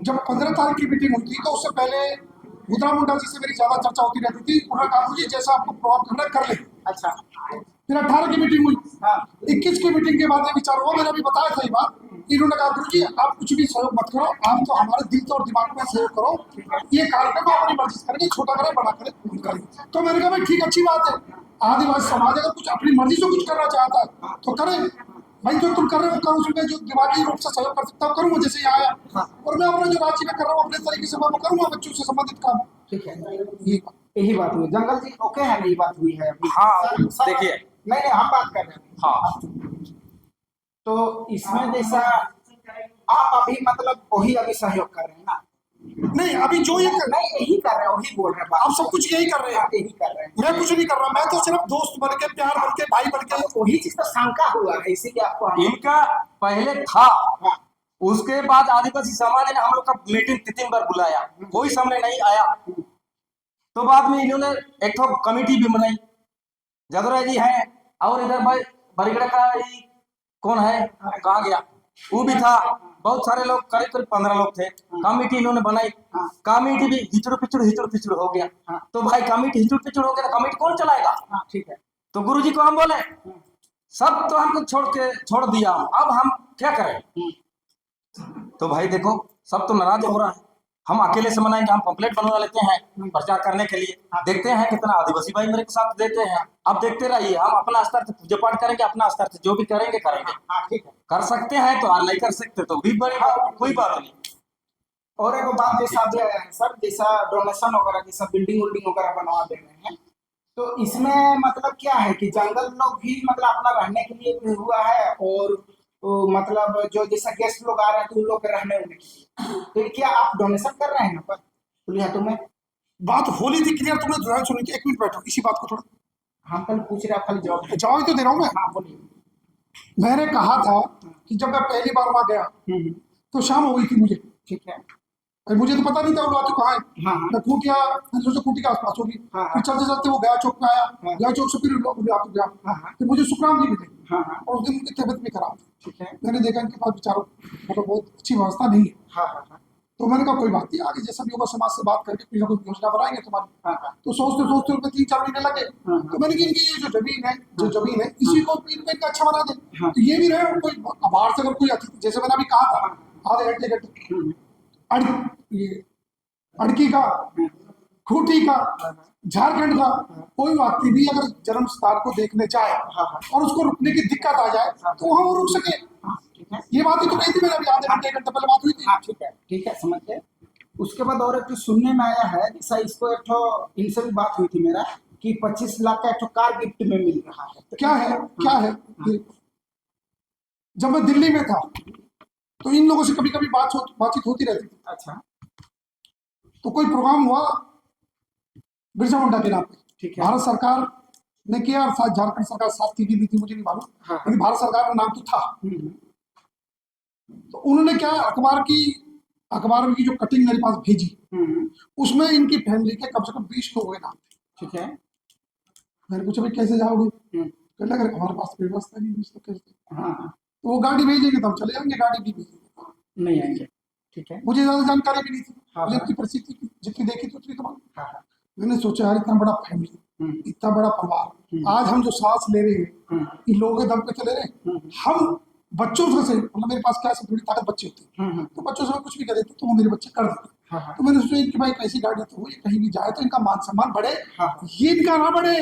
जब 15 तारीख की मीटिंग हुई थी तो उससे पहले मुद्रा मुंडा जी से मेरी ज्यादा चर्चा होती रहती थी। उन्होंने कहा गुरु जी जैसा आपको प्रभाव करना है कर ले। अच्छा। फिर 18 की मीटिंग हुई, हाँ, 21 की मीटिंग के बाद ये विचार हुआ, मैंने अभी बताया था ये बात। इन्होंने कहा गुरु जी आप कुछ भी सहयोग मत करो, आप तो हमारे दिल तो और दिमाग में सहयोग करो। ये कार्यक्रम अपनी मर्जी से करेंगे, छोटा करे बड़ा करे हम करेंगे। तो मैंने कहा भाई ठीक, अच्छी बात है। आदिवासी समाज अगर कुछ अपनी मर्जी से कुछ करना चाहता है तो करे भाई। जो तुम कर रहे हो करो, उसमें जो दिमागी रूप से सहयोग कर सकता हूँ करूँगा, जैसे यहाँ आया। और मैं अपना जो राज्य में कर रहा हूँ अपने तरीके से मैं करूँगा बच्चों से संबंधित काम। ठीक है। ये यही बात हुई जंगल जी, ओके है, यही बात हुई है अभी। हाँ, सर, देखिए। नहीं नहीं हम बात कर रहे हैं। हाँ। तो इसमें जैसा आप अभी मतलब वही अभी सहयोग कर रहे हैं ना? नहीं, अभी जो ये नहीं यही कर रहे हैं, वही बोल रहे हैं आप सब कुछ यही कर रहे हैं, आप यही कर रहे हैं। मैं कुछ नहीं कर रहा, मैं तो सिर्फ दोस्त बन के, प्यार बन के, भाई बन के। वही चीज तो शंका हुआ है, इसीलिए आपको हम- इनका पहले था, उसके बाद आदिवासी समाज ने हम लोग का मीटिंग 3 बार बुलाया, कोई सामने नहीं आया। तो बाद में इन्होंने एक तो कमेटी भी बनाई, जदुरा जी है, और इधर भाई बरीगड़ा का ये कौन है, कहाँ गया, वो भी था, बहुत सारे लोग, करीब 15 लोग थे। कमेटी इन्होंने बनाई, कमेटी भी हिचड़ पिचड़ हो गया। तो भाई कमेटी हिचड़ पिचड़ हो गया तो कमेटी कौन चलाएगा? हाँ ठीक है। तो गुरुजी को हम बोले सब तो हमको छोड़ दिया, अब हम क्या करें? तो भाई देखो सब तो नाराज हो रहा है, हम अकेले से मनाएंगे, हम पंपलेट बनवा लेते हैं प्रचार करने के लिए, देखते हैं कितना आदिवासी भाई मेरे के साथ देते हैं। अब देखते रहिए, हम अपना स्तर से पूजा पाठ करेंगे, अपना स्तर से जो भी करेंगे हाँ ठीक है। कर सकते हैं तो, और नहीं कर सकते तो भी बड़ी कोई बात नहीं। और एक बात जैसा भी है सर, जैसा डोनेशन वगैरह, जैसा बिल्डिंग वगैरह बनवा दे रहे हैं, तो इसमें मतलब क्या है कि जंगल लोग भी मतलब अपना रहने के लिए भी हुआ है, और मतलब जो जैसा गेस्ट लोग आ रहे हैं तो उन लोग के रहने के लिए, तो क्या आप डोनेशन कर रहे हैं यहाँ पर पुलियाटो में? बात होली थी क्लियर, तुमने ध्यान सुनी थी, 1 मिनट बैठो, इसी बात को थोड़ा हम कल पूछ रहे हैं, खाली जवाब जवाब तो दे रहा हूँ मैं। हाँ बोलिए। मैंने कहा था कि जब मैं पहली बार वहां गया तो शाम हो गई थी मुझे, ठीक है। और मुझे तो पता नहीं था वो रात को कहाँ है। हाँ। मैं खूटिया, मैंने सोचा खूटी के आसपास होगी। हाँ। फिर चलते चलते वो गया चौक पे आया, गया चौक से फिर आप गया। हाँ। फिर मुझे सुखराम जी मिले, हाँ। और उस दिन उनकी तबीयत भी खराब थी। ठीक है। मैंने देखा इनके पास बेचारों मतलब बहुत अच्छी व्यवस्था नहीं है। हाँ। तो मैंने कहा कोई बात नहीं, आगे जैसा भी होगा समाज से बात करके कोई ना कोई योजना बनाएंगे तुम्हारी। हाँ। तो सोचते सोचते उनके 3-4 महीने लगे। तो मैंने कहा इनकी ये जो जमीन है इसी को इनका अच्छा बना दे। तो ये भी रहे, कोई बाहर से अगर कोई अतिथि, जैसे मैंने अभी कहा था आधे घंटे ये अड़की का, खूटी का, झारखंड का कोई व्यक्ति भी अगर जन्म स्थान को देखने जाए और उसको रुकने की दिक्कत आ जाए तो वहां वो रुक सके। ये बात ही तो कही थी मैंने अभी आधे घंटे 1 घंटे पहले बात हुई थी। हाँ ठीक है समझ गए। उसके बाद और एक तो सुनने में आया है, जैसा इसको एक इनसे भी बात हुई थी मेरा, कि 25 लाख का एक कार गिफ्ट में मिल रहा है। तो क्या है जब मैं दिल्ली में था तो इन लोगों से कभी कभी बातचीत होती रहती थी। अच्छा। तो कोई प्रोग्राम हुआ बिरसा मुंडा के नाम पे, ठीक है। भारत सरकार ने किया और साथ झारखंड सरकार साथ की भी थी, मुझे नहीं मालूम, लेकिन भारत सरकार का नाम तो था। तो उन्होंने क्या, अखबार की जो कटिंग मेरे पास भेजी उसमें इनकी फैमिली के कम से कम 20 लोग नाम थे। ठीक है। मैंने पूछा भाई कैसे जाओगे? कहने लगे हमारे पास व्यवस्था नहीं, 20 लोग कैसे? हाँ। तो वो गाड़ी भेजेंगे तो हम चले जाएंगे, गाड़ी भी भेजेंगे, नहीं आएंगे। ठीक है। मुझे ज्यादा जानकारी भी नहीं थी। हाँ। मुझे अपनी परिस्थिति जितनी देखी थी उतनी तो मालूम। हाँ। मैंने सोचा यार इतना बड़ा फैमिली, इतना बड़ा परिवार, आज हम जो सांस ले रहे हैं इन लोगों के दम पे चले रहे हैं। हम बच्चों से मतलब मेरे पास क्या थोड़ी ताकत बच्चे होते हैं, तो बच्चों से मैं कुछ भी कर देता तो वो मेरे बच्चे कर देते। तो मैंने सोचा इनकी भाई कैसी गाड़ी तो ये कहीं भी जाए तो इनका मान सम्मान बढ़े, ये इनका ना बढ़े,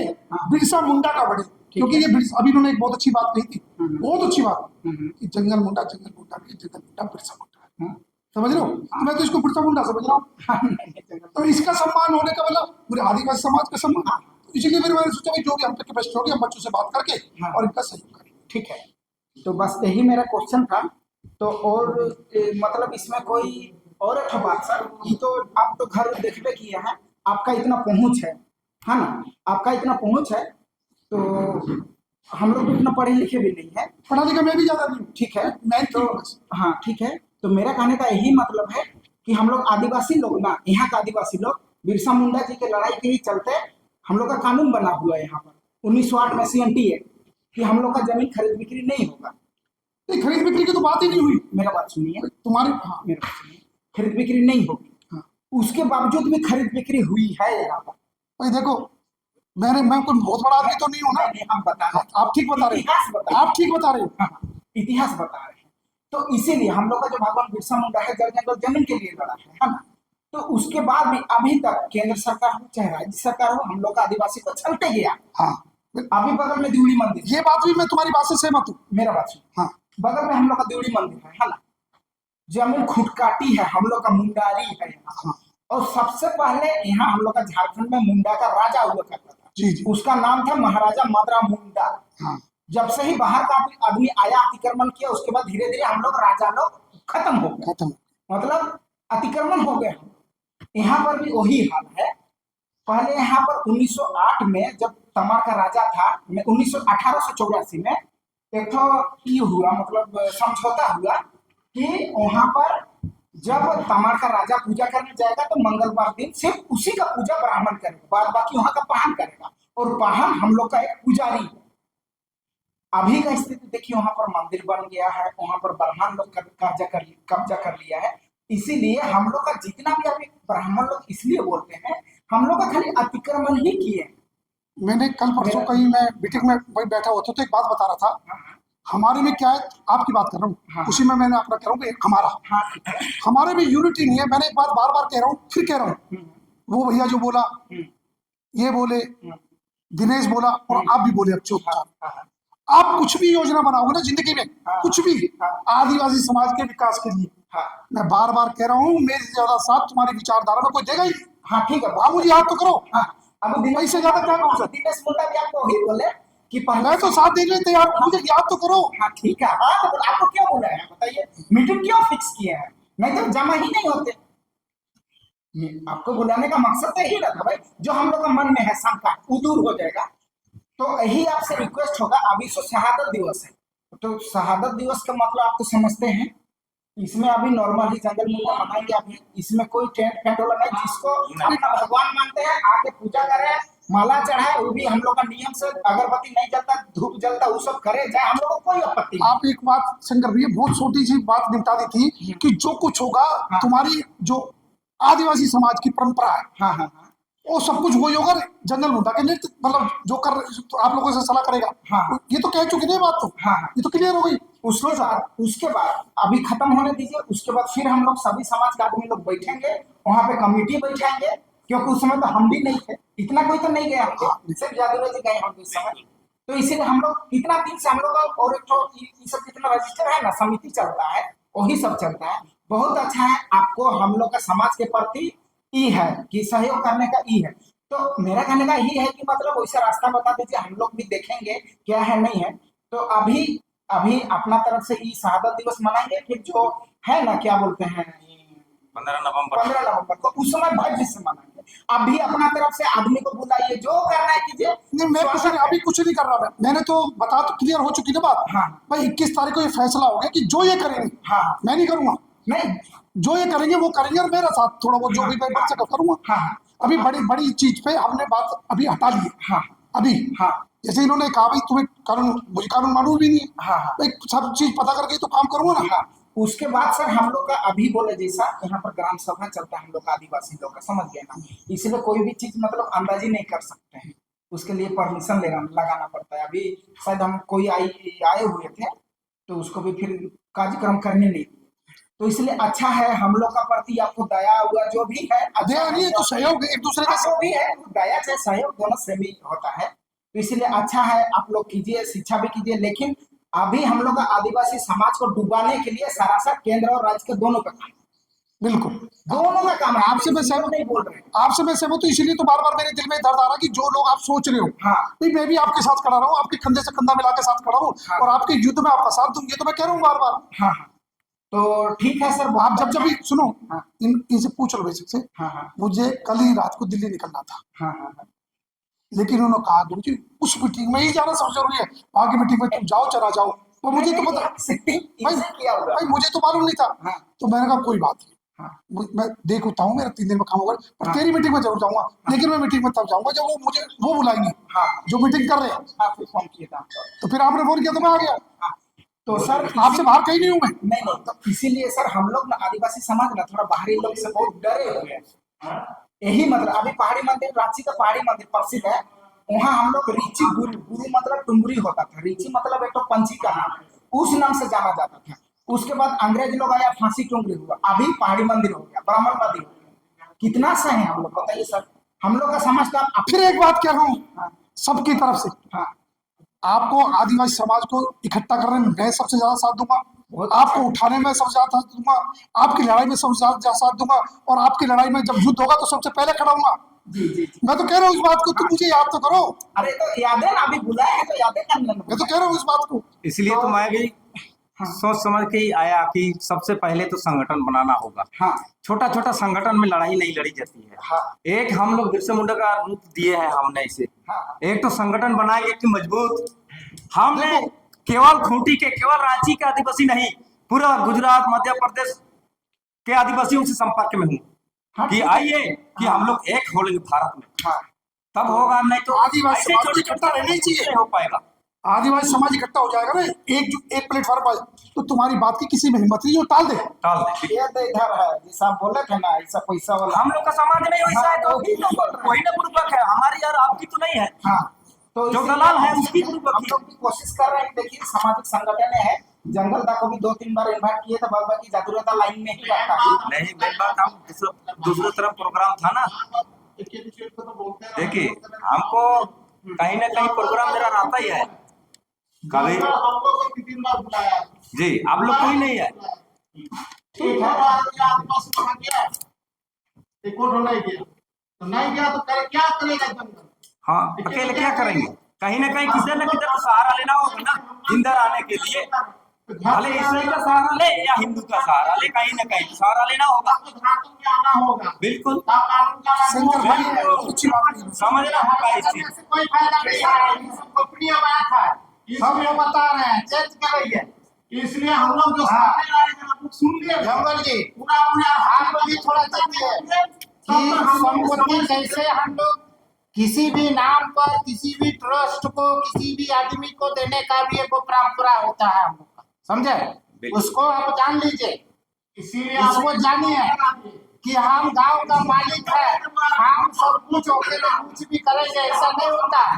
बिरसा मुंडा का बढ़े। क्योंकि ये अभी इन्होंने एक बहुत अच्छी बात कही थी, बहुत अच्छी बात, कि जंगल मुंडा बिरसा मुंडा, समझ रहे हो? तो मैं तो इसको बिरसा मुंडा समझ रहा हूँ। तो इसका सम्मान होने का मतलब पूरे आदिवासी समाज का सम्मान। तो इसीलिए फिर मैंने सोचा भाई जो भी हम तक कैपेसिटी होगी हम बच्चों से बात करके और इनका सहयोग करें। ठीक है। तो बस यही मेरा क्वेश्चन था। तो और मतलब इसमें कोई और एक बात सर, ये तो आप तो घर देखबे किए हैं, आपका इतना पहुंच है ना, आपका इतना पहुंच है, तो हम लोग इतना पढ़े लिखे भी नहीं है। पढ़ा लिखा मैं भी ज्यादा नहीं हूँ। ठीक है। मैं तो हाँ ठीक है। तो मेरा कहने का यही मतलब है कि हम लोग आदिवासी लोग ना, यहाँ का आदिवासी लोग बिरसा मुंडा जी के लड़ाई के ही चलते हम लोग का कानून बना हुआ है यहाँ पर 1908 में CNT है कि हम लोग का जमीन खरीद बिक्री नहीं होगा। नहीं, खरीद बिक्री की तो बात ही नहीं हुई। मेरा बात सुनिए, तुम्हारी मेरा बात सुनिए, खरीद बिक्री नहीं होगी। उसके बावजूद भी खरीद बिक्री हुई है यहाँ पर। भाई देखो मैं कोई बहुत बड़ा आदमी तो नहीं हूँ ना। हम बता रहे हैं, आप ठीक बता रहे इतिहास हैं, आप ठीक बता रहे हैं। इतिहास बता रहे हैं। तो इसीलिए हम लोग का जो भगवान बिरसा मुंडा है जमीन के लिए लड़ा है ना। तो उसके बाद भी अभी तक केंद्र सरकार हो चाहे राज्य सरकार हो, हम लोग का आदिवासी को चलते गया। हाँ, अभी बगल में दिवड़ी मंदिर, ये बात भी मैं तुम्हारी बात से सहमत हूँ। मेरा बात सुन, हाँ, बगल में हम लोग का दिवड़ी मंदिर है ना। जमीन खुटकाटी है, हम लोग का मुंडारी है यहाँ। और सबसे पहले यहाँ हम लोग का झारखंड में मुंडा का राजा हुआ करता था। जी जी। उसका नाम था महाराजा मदरा मुंडा। हाँ। जब से ही बाहर का आदमी आया अतिक्रमण किया, उसके बाद धीरे धीरे हम लोग राजा लोग खत्म हो गए, खत्म। मतलब अतिक्रमण हो गए। यहाँ पर भी वही हाल है। पहले यहाँ पर 1908 में जब तमार का राजा था, 1884 में एक तो ये हुआ, मतलब समझौता हुआ कि वहां पर जब तमार का राजा पूजा करने जाएगा तो मंगलवार दिन सिर्फ उसी का पूजा ब्राह्मण करेगा, बाद बाकी वहां का पाहन करेगा, और पाहन हम लोग का एक पुजारी है। अभी का स्थिति देखिए, वहां पर मंदिर बन गया है, वहां पर ब्राह्मण लोग कब्जा कर लिया है। इसीलिए हम लोग का जितना भी अभी ब्राह्मण लोग इसलिए बोलते हैं, हम लोग का खाली अतिक्रमण ही किए। मैंने कल परसों कहीं मैं मीटिंग में वही बैठा हुआ था तो एक बात बता रहा था। हमारे में क्या है, आपकी बात कर रहा हूँ, हाँ। उसी में मैंने अपना कह रहा हूँ कि हमारा, हाँ, हमारे में यूनिटी नहीं है। मैंने एक बात बार बार कह रहा हूँ, फिर कह रहा हूँ, वो भैया जो बोला, ये बोले, दिनेश बोला, और आप भी बोले, अब चुपचाप। आप कुछ भी योजना बनाओगे ना जिंदगी में, कुछ भी आदिवासी समाज के विकास के लिए, मैं बार बार कह रहा हूँ, मेरे से ज्यादा साथ तुम्हारी विचारधारा में कोई देगा ही। हाँ ठीक है, आप मुझे याद तो करो। अब दिनेश से ज्यादा क्या कहूँ सर? दिनेश मुंडा भी आपको वही बोले कि मैं तो साथ देने में तैयार हूं, मुझे याद तो करो। हाँ ठीक है, हाँ तो आपको क्या बोला है बताइए, मीटिंग क्यों फिक्स किए हैं? नहीं तो जमा ही नहीं होते। ये आपको बुलाने का मकसद तो यही रहता भाई, जो हम लोग का मन में है शंका वो दूर हो जाएगा। तो यही आपसे रिक्वेस्ट होगा। अभी शहादत दिवस है, तो शहादत दिवस का मतलब आप तो समझते हैं, इसमें अभी नॉर्मल ही जंगल मेला मनाएंगे। अभी इसमें कोई टेंट फेंट वाला नहीं, जिसको अपना भगवान मानते हैं आके पूजा करे, माला चढ़ाए, वो भी हम लोग का नियम से, अगरबत्ती नहीं जलता, धूप जलता, वो सब करे जाए, हम लोग को कोई आपत्ति नहीं। आप एक बात शंकर भैया बहुत छोटी सी बात निपटा दी थी कि जो कुछ होगा तुम्हारी जो आदिवासी समाज की परंपरा है, हाँ हाँ हाँ, वो सब कुछ वही होगा। जंगल मुंडा के नृत्य मतलब जो कर तो आप लोगों से सलाह करेगा। हाँ। ये तो कह चुके थे बात, तो हाँ। ये तो क्लियर हो गई। उसके बाद अभी खत्म होने दीजिए, उसके बाद फिर हम लोग सभी समाज के आदमी लोग बैठेंगे, वहां पे कमेटी बैठाएंगे, क्योंकि उस समय तो हम भी नहीं थे, इतना कोई तो नहीं गया, सिर्फ जादूराज जी गए हम उस समय। तो इसीलिए हम लोग इतना दिन से हम लोग का, और एक तो ये सब कितना रजिस्टर है ना, समिति चलता है, वही सब चलता है। बहुत अच्छा है, आपको हम लोग का समाज के प्रति ई है कि सहयोग करने का ई है। तो मेरा कहने का यही है कि मतलब वैसा रास्ता बता दीजिए, हम लोग भी देखेंगे क्या है नहीं है। तो अभी अपना तरफ से ई शहादत दिवस मनाएंगे, फिर जो है ना क्या बोलते हैं 15 नवंबर को उस समय भव्य से मनाएंगे। अभी अपना तरफ से आदमी को बुलाइए, जो करना है कीजिए। नहीं, मैं कुछ नहीं, अभी कुछ नहीं कर रहा। मैंने तो बता, तो क्लियर हो चुकी ना बात। हाँ भाई 21 तारीख को ये फैसला हो गया कि जो ये करेंगे, हाँ मैं नहीं करूंगा, नहीं जो ये करेंगे वो करेंगे, और मेरा साथ थोड़ा बहुत जो भी मैं कर सका करूंगा। हाँ अभी बड़ी बड़ी चीज पे हमने बात अभी हटा ली है। हाँ अभी हाँ जैसे इन्होंने कहा भाई तुम्हें कानून, मुझे कानून मालूम भी नहीं है, हाँ हाँ भाई सब चीज पता करके तो काम करूंगा ना। हाँ। उसके बाद सर हम लोग का अभी बोले जैसा यहाँ पर ग्राम सभा चलता है हम लोग का, आदिवासी लोग का, समझ गए ना, इसलिए कोई भी चीज मतलब अंदाजी नहीं कर सकते हैं, उसके लिए परमिशन लगाना पड़ता है। अभी शायद हम कोई आए हुए थे, तो उसको भी फिर कार्यक्रम करने नहीं दिए। तो इसलिए अच्छा है, हम लोग का प्रति आपको दया हुआ जो भी है, दया नहीं है तो सहयोग एक दूसरे का। जो भी है दया चाहे सहयोग दोनों से भी होता है। तो इसलिए अच्छा है, आप लोग कीजिए, शिक्षा भी कीजिए। लेकिन अभी हम लोग का आदिवासी समाज को डुबाने के लिए सरासर केंद्र और राज्य के दोनों का काम, बिल्कुल दोनों का काम है। आपसे मैं सहमत नहीं बोल रहे, आपसे मैं सहमत हूँ। इसीलिए तो बार बार मेरे दिल में दर्द आ रहा कि जो लोग आप सोच रहे हो, हाँ नहीं मैं भी आपके साथ खड़ा रहूं, आपके कंधे से कंधा मिला के साथ खड़ा हूँ, हाँ। और आपके युद्ध में आपका साथ दूं, ये तो मैं कह रहा हूँ बार बार। हाँ हाँ, तो ठीक है सर। आप जब भी सुनो, हाँ। इनसे पूछ लो बेसिक से। हाँ हाँ मुझे कल ही रात को दिल्ली निकलना था, हाँ हाँ लेकिन उन्होंने कहा गुरु जी उस मीटिंग में ही जाना सब जरूरी है, वहां की मीटिंग में तुम जाओ चला जाओ। तो मुझे तो पता भाई मुझे तो मालूम नहीं था। हाँ। तो मैंने कहा कोई बात नहीं, हाँ। मैं देखता हूँ, मेरा 3 दिन में काम होगा, पर हाँ। तेरी मीटिंग में जरूर जाऊंगा। लेकिन मैं मीटिंग में तब जाऊंगा जब वो मुझे वो बुलाएंगे, हाँ जो मीटिंग कर रहे हैं। आपको फोन किया था, तो फिर आपने फोन किया तो मैं आ गया। हाँ। तो सर आपसे बाहर कहीं नहीं हूँ मैं। नहीं, तो इसीलिए सर हम लोग ना आदिवासी समाज ना थोड़ा बाहरी लोग से बहुत डरे हुए हैं। यही मतलब अभी पहाड़ी मंदिर, रांची का पहाड़ी मंदिर प्रसिद्ध है, वहाँ हम लोग रीची गुरु मतलब टुमरी होता था। रीची मतलब एक तो पंछी का नाम है, उस नाम से जाना जाता था। उसके बाद अंग्रेज लोग आया, फांसी टुमरी हुआ, अभी पहाड़ी मंदिर हो गया, ब्राह्मणवादी हो गया। कितना सही है हम लोग, बताइए सर। हम लोग का समाज का फिर एक बात कह रहा हूँ हाँ। सबकी तरफ से, हाँ आपको आदिवासी समाज को इकट्ठा करने में मैं सबसे ज्यादा साथ दूंगा। आपको उठाने में सब साथ दूंगा, आपकी लड़ाई में सब साथ दूंगा, और आपकी लड़ाई में जब युद्ध होगा तो सबसे पहले खड़ा हूंगा। जी जी जी। मैं तो कह रहा हूँ इस बात को, तुम मुझे याद तो करो। अरे तो यादें ना, अभी बुलाए हैं तो यादें कर लेना। मैं तो कह रहा हूँ इस बात को। इसलिए तो मैं भी सोच समझ के ही आया कि सबसे पहले तो संगठन बनाना होगा। हाँ छोटा छोटा संगठन में लड़ाई नहीं लड़ी जाती है। हाँ एक हम लोग बिरसा मुंडा का रूप दिए हैं हमने इसे, हाँ। एक तो संगठन बनाएंगे कि मजबूत। हमने केवल खूंटी के, केवल रांची के आदिवासी नहीं, पूरा गुजरात मध्य प्रदेश के आदिवासियों से संपर्क में हूँ कि आइए कि हम लोग एक हो लेंगे भारत में, हाँ। तब होगा, नहीं तो आदिवासी ऐसे समाज छोटे इकट्ठा रहना ही चाहिए। नहीं हो पाएगा। आदिवासी समाज इकट्ठा हो जाएगा ना, एक प्लेटफॉर्म पर, तो तुम्हारी बात की किसी में हिम्मत नहीं जो टाल दे। टाल दे। ये तो इधर है जैसा आप बोले थे ना, ऐसा पैसा वाला। हम लोग का समाज नहीं वैसा है तो वही तो बोल रहे हैं। वही ना पूर्वक है हमारी, यार आपकी तो नहीं है। हाँ तो जो इसीलिए दलाल है हम उसकी पूर्वक हम लोग भी कोशिश कर रहे हैं। देखिए सामाजिक संगठन है, जंगल दा को भी 2-3 बार इन्वाइट किए थे, बाकी जादूरता लाइन में ही रहता है। नहीं मेरी बात, हम दूसरी तरफ प्रोग्राम था ना, देखिए हमको कहीं ना कहीं प्रोग्राम मेरा रहता ही है कभी। जी आप लोग कोई नहीं है। ठीक है, तो नहीं गया तो क्या करेगा जंगल? हाँ अकेले क्या करेंगे, कहीं ना कहीं किसी न किसी का सहारा लेना होगा ना जिंदा रहने के लिए। भले ईसाई का सहारा ले या हिंदू का सहारा ले, कहीं ना कहीं सहारा लेना होगा। आना होगा, बिल्कुल शंकर भाई अच्छी बात नहीं। समझना होगा इस चीज। कोई फायदा नहीं है। ये सब कंपनियां बात है, सब लोग बता रहे हैं चेंज करेंगे, इसलिए हम लोग जो सामने लाए हैं आप लोग सुन लिए। जंगल जी पूरा अपने हाथ में भी थोड़ा चाहिए कि संपत्ति कैसे हम लोग किसी भी नाम पर, किसी भी ट्रस्ट को, किसी भी आदमी को देने का भी एक परंपरा होता है हम लोग का, समझे? उसको आप जान लीजिए, इसीलिए इसको जानिए कि हम गांव का मालिक है, हम सब कुछ अकेले कुछ भी करेंगे, ऐसा नहीं होता है।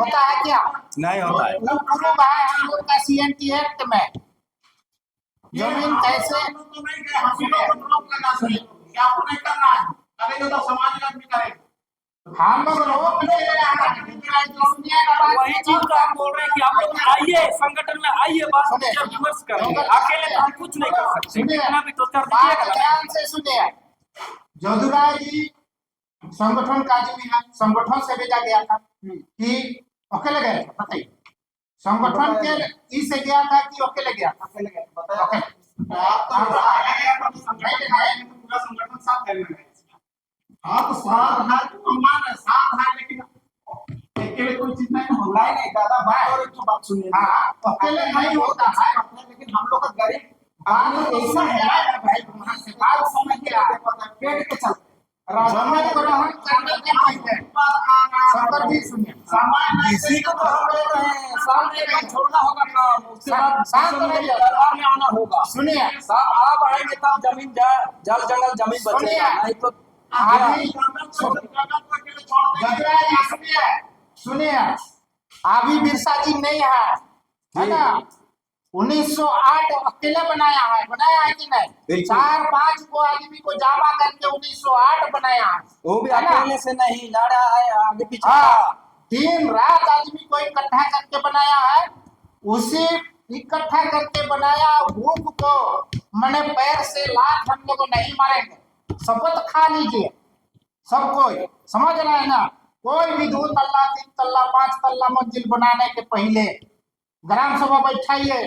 होता है क्या? नहीं होता है। वो प्रूव है हम लोग का CNT एक्ट में। जमीन कैसे आपको नहीं करना है, करेंगे तो समाज आदमी करेगा। हम लोग रोक ले वही चीज तो हम बोल रहे हैं कि आप लोग आइए, संगठन में आइए, बात विचार विमर्श करेंगे। अकेले तो हम कुछ नहीं कर सकते, इतना भी तो कर बात दीजिएगा। ध्यान से सुनिए। जदुराय जी संगठन का आदमी है, संगठन से भेजा गया था कि अकेले गए थे, बताइए संगठन के इसे गया था कि अकेले गया था? अकेले गया था, बताइए। पूरा संगठन साथ है। हाँ तो साथ है, सम्मान है, साथ है, लेकिन अकेले कोई चीज नहीं होता है। नहीं दादा, बात और एक तो बात सुनिए। हाँ अकेले नहीं होता है, लेकिन हम लोग का गरीब आदमी ऐसा है भाई, वहाँ से बात समझ के आते पेट के चलते जमीन को ग्रहण करने के पहले शंकर जी सुनिए, किसी को तो हम बोल रहे हैं सामने का छोड़ना होगा काम, उसके बाद शांत रहिए, दरबार में आना होगा। सुनिए साहब आप आएंगे तब जमीन जल जंगल जमीन बचेगा, नहीं तो अभी सुनिए, अभी बिरसा जी नहीं है ना? 1908 अकेले बनाया है कि नहीं? बिल्कुल। 4-5 को आदमी को जमा करके 1908 बनाया है। वो भी है ना? अकेले से नहीं लड़ा है, आगे पीछे हाँ, दिन रात आदमी को इकट्ठा करके बनाया है। उसी इकट्ठा करके बनाया भूख को मैंने पैर से लात हम लोग नहीं मारेंगे, शपथ खा लीजिए सब कोई, समझ रहे हैं ना? कोई भी 2 तल्ला 3 तल्ला 5 तल्ला मंजिल बनाने के पहले ग्राम सभा बैठाइए,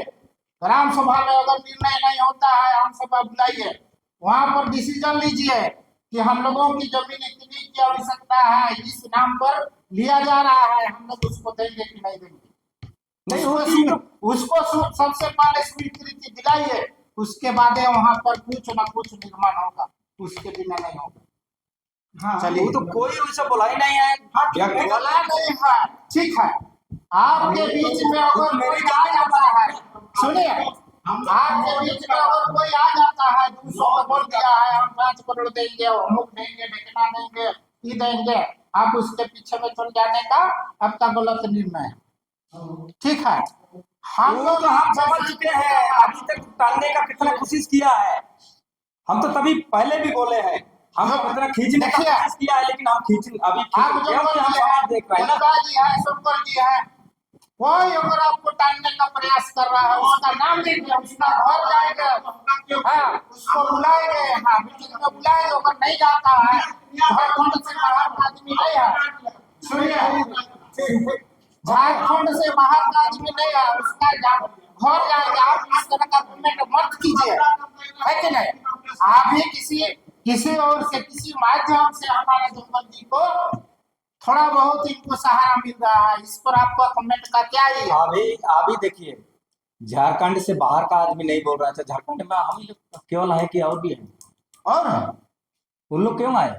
ग्राम सभा में अगर निर्णय नहीं होता है हम सभा बुलाइए, वहां पर डिसीजन लीजिए कि हम लोगों की जमीन इतनी की आवश्यकता है, इस नाम पर लिया जा रहा है, हम लोग उसको देंगे कि नहीं देंगे। नहीं उसको सबसे पहले स्वीकृति दिलाइए, उसके बाद वहां पर कुछ न कुछ निर्माण होगा, उसके बिना नहीं होगा। हाँ चलिए, वो तो कोई वैसा बोला ही नहीं है। बोला नहीं है, ठीक है। आपके बीच में अगर कोई आ जाता है, सुनिए, आपके बीच में अगर कोई आ जाता है 200 का बोल दिया है, हम 5 करोड़ देंगे, अमुक देंगे, ढेकना देंगे, ये देंगे, आप उसके पीछे में चल जाने का आपका गलत निर्णय है, ठीक है? हम वो लोग तो हम समझ चुके हैं, अभी तक टालने का कितना कोशिश किया है, हम तो तभी पहले भी बोले हैं, हम कितना खींचने का कोशिश किया है, लेकिन हम खींच अभी आप जो हम समाज देख रहे हैं ना। जी है, शंकर जी है, कोई अगर आपको टालने का प्रयास कर रहा है उसका नाम कीजिए, उसका घर जाएंगे, हाँ उसको बुलाएंगे, हाँ मीटिंग में बुलाएंगे, अगर नहीं जाता है झारखंड से बाहर का आदमी नहीं है, सुनिए झारखंड से बाहर का आदमी नहीं है, उसका घर जाएगा। आप इस तरह का कमेंट मत कीजिए, है कि नहीं? आप भी किसी और से किसी माध्यम से हमारे जंगल को थोड़ा बहुत इनको सहारा मिल रहा है, इस पर आपका कमेंट का क्या ही है? अभी देखिए, झारखंड से बाहर का आदमी नहीं बोल रहा था, झारखंड में हम लोग केवल है कि और भी है? और उन लोग क्यों आए,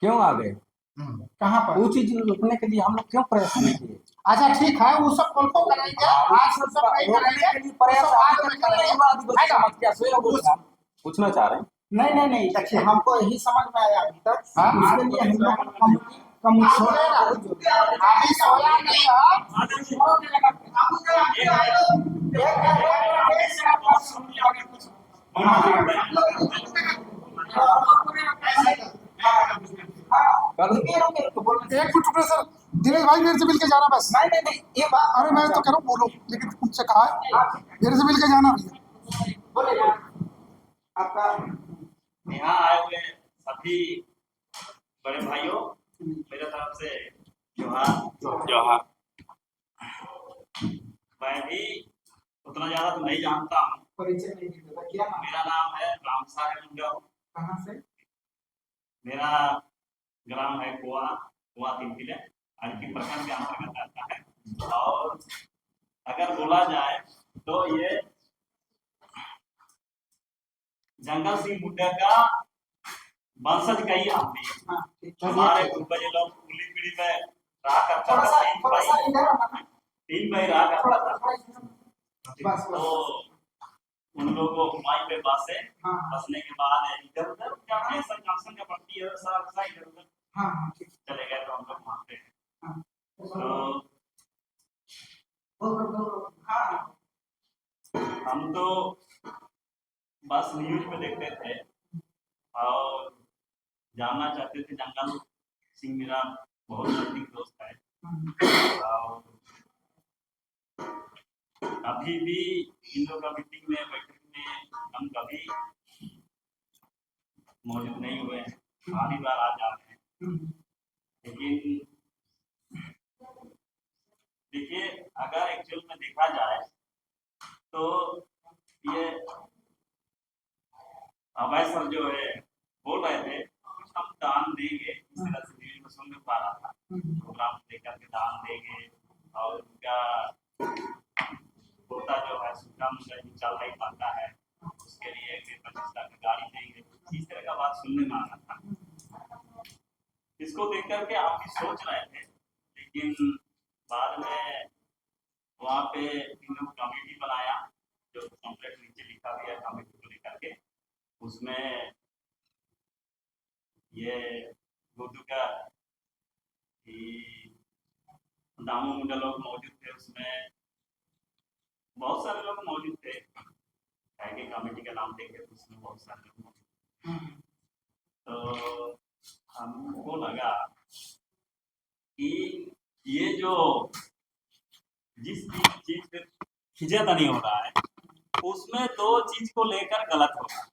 क्यों आ गए? कहाँ पर? वो चीज रोकने के लिए हम लोग क्यों प्रयास नहीं किए? अच्छा ठीक है, वो सब कल को करेंगे, आज वो सब नहीं करेंगे, के लिए प्रयास वो सब बाद में नहीं करेंगे, हुआ, आदिवासी है ना? समाज क्या सोया बोल रहा है? पूछना चाह रहे हैं। नहीं देखिए, हमको यही समझ में आया अभी तक। हाँ? उसके लिए हम लोग कम्युनिटी अभी सोया नहीं है, एक मिनट रुकिए सर, दिनेश भाई मेरे से मिल के जाना बस। नहीं ये बात, अरे मैं तो कह रहा हूँ बोलो, लेकिन मुझसे कहा है मेरे से मिल के जाना भैया। बोलिए आपका। यहाँ आए हुए सभी बड़े भाइयों, मेरे तरफ से जोहार। मैं भी उतना ज्यादा तो नहीं जानता हूँ। परिचय नहीं देता, क्या नाम? मेरा नाम है राम साहेब मुंडा। कहाँ से? मेरा ग्राम है कुआ तिनकिले, अड़की प्रखंड के अंतर्गत आता है। और अगर बोला जाए तो ये जंगल सिंह बुड्ढा का वंशज का ही आदमी है। हाँ, ठीक है। हमारे पूर्वज लोग पुली पीढ़ी में रहा करता थोड़ा था, सा इधर आना ना। तीन भाई रहा करता था। थोड़ा इधर। बस तो उन लोगों को हुमायूं पे बसे, हाँ बसने के बाद इधर उधर जाते हैं, सब जंक्शन का पट्टी है, सारा इधर उधर हाँ ठीक। चले गए। तो हम लोग वहाँ पे हाँ तो हाँ हम तो बस न्यूज पे देखते थे और जानना चाहते थे। जंगल सिंह मेरा बहुत नजदीक दोस्त है और अभी भी इन लोग का मीटिंग में बैठक में हम कभी मौजूद नहीं हुए हैं, आधी बार आ जा रहे हैं। लेकिन देखिए, अगर एक्चुअल में देखा जाए तो ये अभय सर जो है बोल रहे थे कुछ हम दान देंगे, इस तरह से न्यूज में सुन में पा रहा था, प्रोग्राम लेकर के दान देंगे और उनका पोता जो है सूखा मुंडा चल नहीं पाता है, उसके लिए 25 लाख की गाड़ी देंगे, इस तरह का बात सुनने में आ रहा था। इसको देख करके आप भी सोच रहे थे, लेकिन बाद में वहाँ पे इन लोग कमेटी बनाया, जो कॉम्प्लेक्स नीचे लिखा गया कमेटी को लेकर के, उसमें ये गुड्डू का दामू मुंडा लोग मौजूद थे, उसमें बहुत सारे लोग मौजूद थे। कमेटी का नाम देखे तो उसमें बहुत सारे लोग मौजूद थे। तो हमको लगा कि ये जो जिस चीज पे खिंचातानी हो रहा है उसमें दो चीज को लेकर गलत हो रहा है।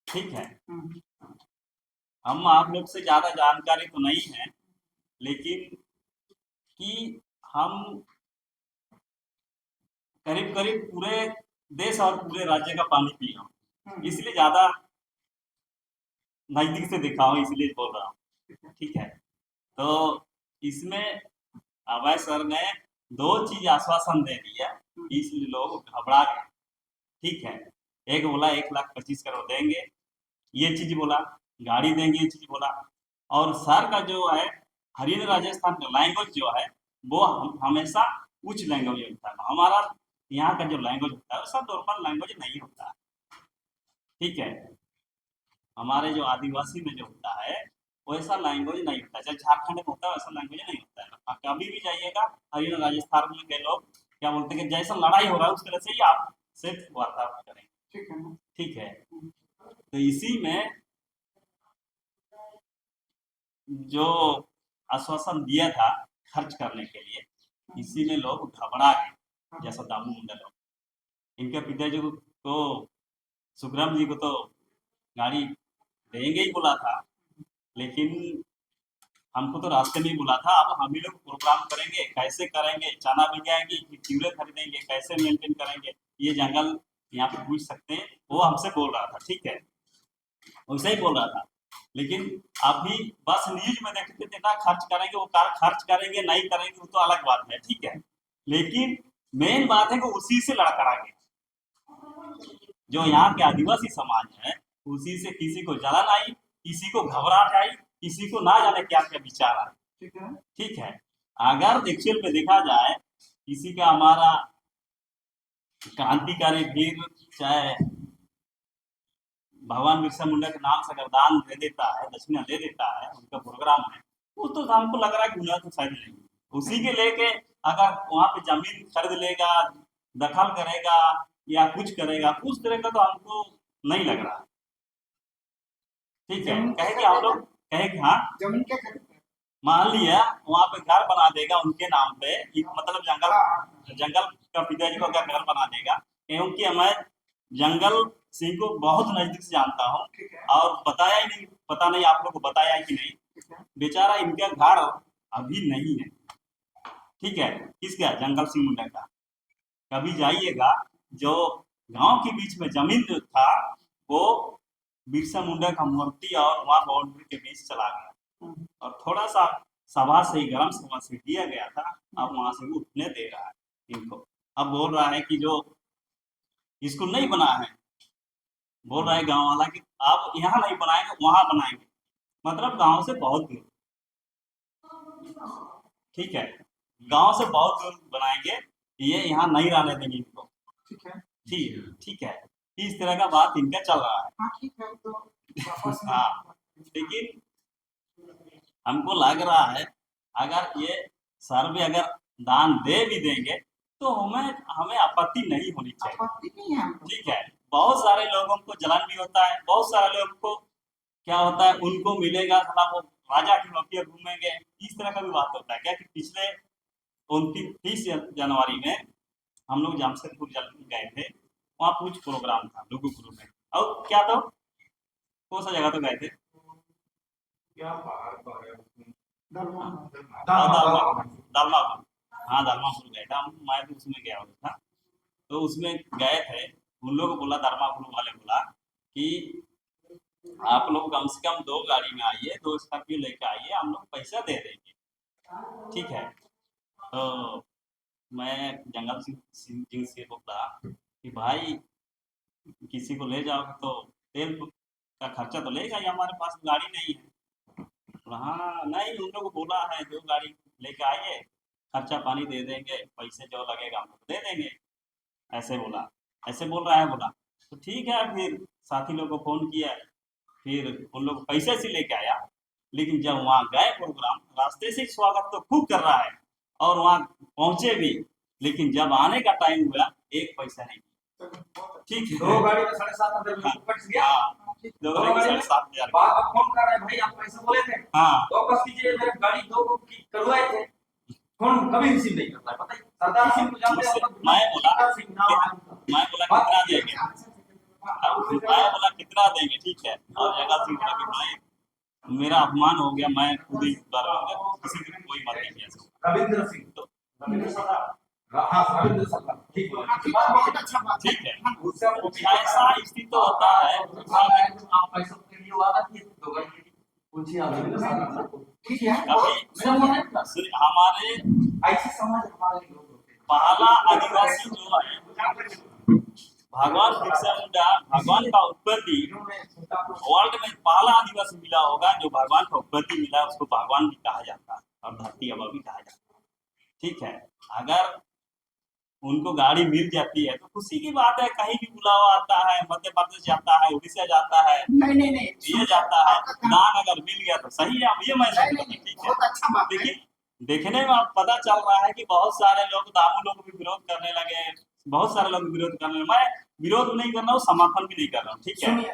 ठीक है, हम आप लोग से ज्यादा जानकारी तो नहीं है, लेकिन कि हम करीब करीब पूरे देश और पूरे राज्य का पानी पी रहा हूँ, इसलिए ज्यादा नजदीक से देखा हूँ, इसलिए बोल रहा हूँ। ठीक है, तो इसमें अभय सर ने दो चीज आश्वासन दे दिया, इसलिए लोग घबरा गए। ठीक है, एक बोला 1,25,00,000 देंगे, ये चीज बोला, गाड़ी देंगे, ये चीज बोला। और सर का जो है हरियाणा राजस्थान का लैंग्वेज जो है वो हमेशा उच्च लैंग्वेज होता है। हमारा यहाँ का जो लैंग्वेज होता है वो सब नॉर्मल लैंग्वेज नहीं होता है। ठीक है, हमारे जो आदिवासी में जो होता है वैसा लैंग्वेज नहीं होता, चाहे झारखंड में होता है वैसा लैंग्वेज नहीं होता है। आप कभी भी जाइएगा हरियाणा राजस्थान में के लोग क्या बोलते हैं कि जैसा लड़ाई हो रहा है उस तरह से ही आप सिर्फ वार्तालाप करेंगे। ठीक है, तो इसी में जो आश्वासन दिया था खर्च करने के लिए, इसी में लोग घबरा गए। जैसा दामू मंडल हो, इनके पिताजी को सुखराम जी को तो गाड़ी देंगे ही बोला था, लेकिन हमको तो रास्ते में ही बोला था। अब हम ही लोग प्रोग्राम करेंगे, कैसे करेंगे, चना भी जाएंगे कि कीड़े खरीदेंगे, कैसे मेंटेन करेंगे, ये जंगल यहाँ पे पूछ सकते हैं। वो हमसे बोल रहा था, ठीक है, वैसे ही बोल रहा था। लेकिन अभी बस न्यूज में देखते थे ना, खर्च करेंगे, वो खर्च करेंगे नहीं करेंगे वो तो अलग बात है, ठीक है, लेकिन मेन बात है कि उसी से लड़खड़ाएंगे। जो यहाँ के आदिवासी समाज है, उसी से किसी को जलन आई, किसी को घबराहट आई, किसी को ना जाने क्या क्या विचार आए, ठीक है। अगर एक्चुअल में देखा जाए, किसी का हमारा क्रांतिकारी वीर चाहे भगवान बिरसा मुंडा के नाम से अगर दान दे देता है, दक्षिणा दे देता है, उनका प्रोग्राम है, वो तो हमको लग रहा है कि उन्हें तो शायद नहीं, उसी के लेके अगर वहाँ पे जमीन खरीद लेगा, दखल करेगा या कुछ करेगा, उस तरह का तो हमको नहीं लग रहा, ठीक है। कहे कि हम लोग कहे कि हाँ जमीन क्या खरीदते हैं? मान लिया वहाँ पे घर बना देगा उनके नाम पे, मतलब जंगल का पिताजी को अगर घर बना देगा, क्योंकि मैं जंगल सिंह को बहुत नजदीक से जानता हूँ, और बताया ही नहीं, पता नहीं आप लोग को बताया है कि नहीं, बेचारा इनका घर अभी नहीं है, ठीक है, किसका, जंगल सिंह मुंडा का। कभी जाइएगा, जो गांव के बीच में जमीन जो था वो बिरसा मुंडा का मूर्ति और वहाँ बाउंड्री के बीच चला गया, और थोड़ा सा सभा से ही, गर्म सभा से दिया गया था, अब वहां से वो उठने दे रहा है इनको। अब बोल रहा है कि जो स्कूल नहीं बना है, बोल रहा है गांव वाला कि आप यहाँ नहीं बनाएंगे, वहां बनाएंगे, मतलब गांव से बहुत दूर, ठीक है, गांव से बहुत दूर बनाएंगे, ये यहाँ नहीं रहने देंगे इनको, ठीक है, ठीक है, इस तरह का बात इनका चल रहा है। हाँ ठीक है, तो वापस में- हाँ, लेकिन हमको लग रहा है अगर ये सर्वे अगर दान दे भी देंगे तो हमें आपत्ति नहीं होनी चाहिए, आपत्ति नहीं है हमको। ठीक है। बहुत सारे लोगों को जलन भी होता है, बहुत सारे लोगों को क्या होता है, उनको मिलेगा साला वो राजा की नौकरी घूमेंगे, इस तरह का भी बात होता है। क्या कि पिछले 29 जनवरी में हम लोग जमशेदपुर गए थे, वहाँ कुछ प्रोग्राम था लोगों ग्रुप में, और क्या तो कौन सा जगह तो गए थे, क्या पहाड़ पर है दालमापुर, हाँ दालमापुर गए था, मैं भी उसमें गया हुआ था। तो उसमें गए थे, उन लोग बोला, दालमापुर वाले बोला कि आप लोग कम से कम 2 गाड़ी में आइए, 2 स्कॉर्पियो लेके आइए, हम लोग पैसा दे देंगे, ठीक है। तो मैं जंगल सिंह जी से बोला कि भाई किसी को ले जाओगे तो तेल का खर्चा तो लेगा ही, हमारे पास गाड़ी नहीं है। हाँ नहीं, उन लोग को बोला है 2 गाड़ी लेके आइए, खर्चा पानी दे देंगे, पैसे जो लगेगा हम लोग दे देंगे, ऐसे बोला, ऐसे बोल रहा है बोला। तो ठीक है, फिर साथी लोग को फोन किया, फिर उन लोग पैसे से लेके आया, लेकिन जब वहाँ गए प्रोग्राम, रास्ते से स्वागत तो खूब कर रहा है और वहाँ पहुंचे भी, लेकिन जब आने का टाइम हुआ 1 पैसा नहीं, ठीक है। 2 गाड़ी में 7,500 रुपये कट गया। हाँ, 2 गाड़ी में 7,500 बाप आप फोन कर रहे हैं, भाई आप पैसे बोले थे, हाँ, वापस कीजिए, मेरे गाड़ी 2 बुक करवाए थे, फोन कभी रिसीव नहीं करता है, बताइए। सरदार सिंह को जानते मुझसे हो? मैं बोला सरदार सिंह नाम है उनका। मैं बोला कितना देंगे, मैं बोला कितना देंगे, ठीक है, और जगह सिंह बोला कि भाई मेरा अपमान हो गया, मैं खुद ही करूंगा, किसी की कोई बात नहीं है। रविंद्र सिंह तो रविंद्र सरदार, हाँ रविंद्र सरदार, ठीक है, ठीक है, बहुत अच्छा बात है। ठीक है, उससे हम ऐसा स्थिति तो होता है। आप पैसों के लिए वादा किए थे 2 गाड़ी के लिए, पूछिए आप रविंद्र सरदार को। ठीक है, कभी हमारे ऐसे समाज हमारे लोग होते हैं। पहला आदिवासी जो है, भगवान बिरसा मुंडा, भगवान का उत्पत्ति वर्ल्ड में पहला आदिवासी मिला होगा जो भगवान का उत्पत्ति मिला, उसको भगवान भी कहा जाता है और धरती आबा भी कहा जाता है, ठीक है। अगर उनको गाड़ी मिल जाती है तो खुशी की बात है, कहीं भी बुलावा आता है, मध्य प्रदेश जाता है, उड़ीसा जाता है, नहीं ये जाता है, दान अगर मिल गया तो सही है, ये मैं समझता हूं, ठीक है। बहुत अच्छा बात है। लेकिन देखने में आप पता चल रहा है कि बहुत सारे लोग, दामू लोग भी विरोध करने लगे, बहुत सारे लोग विरोध करने लगे। मैं विरोध नहीं कर रहा हूँ, समर्थन भी नहीं कर रहा हूँ, ठीक है। सुनिए,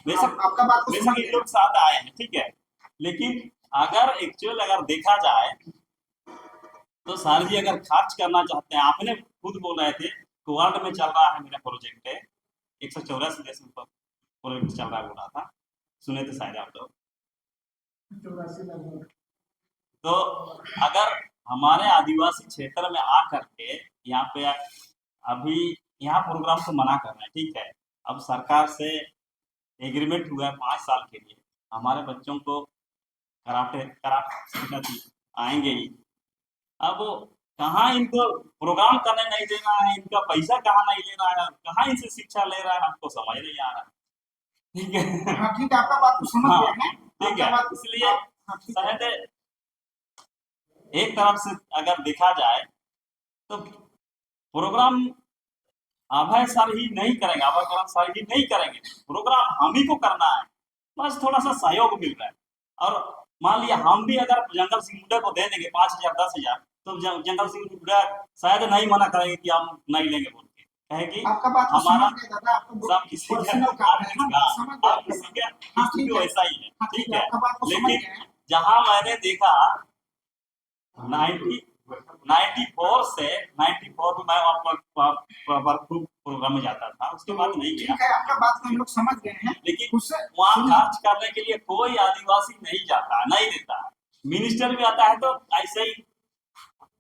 बेशक आपका बात को बेशक समझ इन लोग साथ आए हैं, ठीक है, लेकिन अगर एक्चुअल अगर देखा जाए तो सर जी अगर खर्च करना चाहते हैं, आपने खुद बोल रहे थे कि वर्ल्ड में चल रहा है मेरा प्रोजेक्ट है, 184 देश में प्रोजेक्ट चल रहा है, बोल रहा था, सुने थे शायद आप लोग। तो अगर हमारे आदिवासी क्षेत्र में आ करके यहाँ पे अभी यहाँ प्रोग्राम को मना कर रहे हैं, ठीक है, अब सरकार से एग्रीमेंट हुआ है 5 साल के लिए, हमारे बच्चों को कराटे आएंगे ही। अब कहाँ इनको प्रोग्राम करने नहीं दे रहा है, इनका पैसा कहाँ नहीं ले रहा है, कहाँ इनसे शिक्षा ले रहा है, हमको समझ नहीं आ रहा है। ठीक है, हाँ ठीक है, आपका बात को समझ हाँ, गए हैं। ठीक आपका है, बात इसलिए हाँ, ठीक है। शायद एक तरफ से अगर देखा जाए तो प्रोग्राम अभय सर ही नहीं करेंगे, अभय करण सर ही नहीं करेंगे, प्रोग्राम हम ही को करना है, बस थोड़ा सा सहयोग मिल रहा है। और मान लिया हम भी अगर जंगल सिंह मुंडा को दे देंगे 5,000 10,000, तो जंगल सिंह मुंडा शायद नहीं मना करेंगे कि हम नहीं लेंगे बोल के, कहेगी आपका बात को हमारा समझ गए दादा, आपको सब किसी पर्सनल काम है ना, समझ गए अब आपका किसी बात। का हाँ, स्थिति ठीक है। वैसा ही है, हाँ, ठीक है, आपका बात को समझ लेकिन गए हैं। जहां मैंने देखा 94 से 94 में मैं खूब प्रोग्राम में जाता था, उसके बाद नहीं गया, ठीक है, आपका बात को हम लोग समझ गए हैं। लेकिन उससे वहाँ खर्च करने के लिए कोई आदिवासी नहीं जाता है, नहीं देता है। मिनिस्टर भी आता है तो ऐसे ही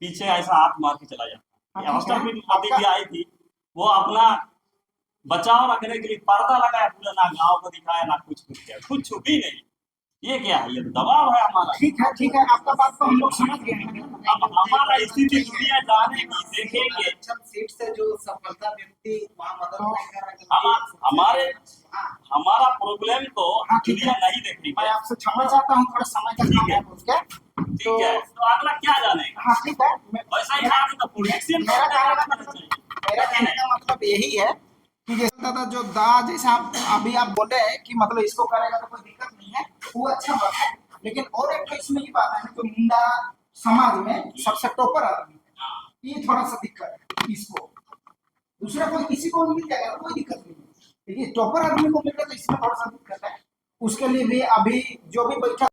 पीछे ऐसा हाथ मार के चला जाता है। हाँ, ठीक है। अष्टपति भी आई थी, वो अपना बचाव रखने के लिए पर्दा लगाया पूरा, ना गांव को दिखाया ना कुछ किया, कुछ भी नहीं। ये क्या है, ये तो दबाव है हमारा। ठीक है, आपका बात को हम लोग समझ गए हैं। अब हमारा स्थिति दुनिया जानेगी, देखेंगे, सीट से जो सफलता व्यक्ति वहाँ मदद नहीं कर रहा है, हमारा प्रॉब्लम को हाँ, ठीक दुनिया है। नहीं देखेगी। मैं आपसे क्षमा चाहता हूँ, थोड़ा समय का काम है उसके। ठीक है, तो अगला क्या जानेगा, हाँ ठीक है, वैसा ही बात है तो पॉलिटिशियन मेरा कहने का मतलब यही है कि जैसे दादा जो जैसे आप अभी आप बोले कि मतलब इसको करेगा तो कोई दिक्कत नहीं है, वो अच्छा बात है। लेकिन और एक तो इसमें ये बात है कि मुंडा समाज में सबसे टॉपर आदमी है, ये थोड़ा सा दिक्कत है इसको। दूसरा कोई किसी को मिल जाएगा कोई दिक्कत नहीं है, लेकिन टॉपर आदमी को मिल रहा तो इसमें थोड़ा सा दिक्कत है। उसके लिए भी अभी जो भी बैठा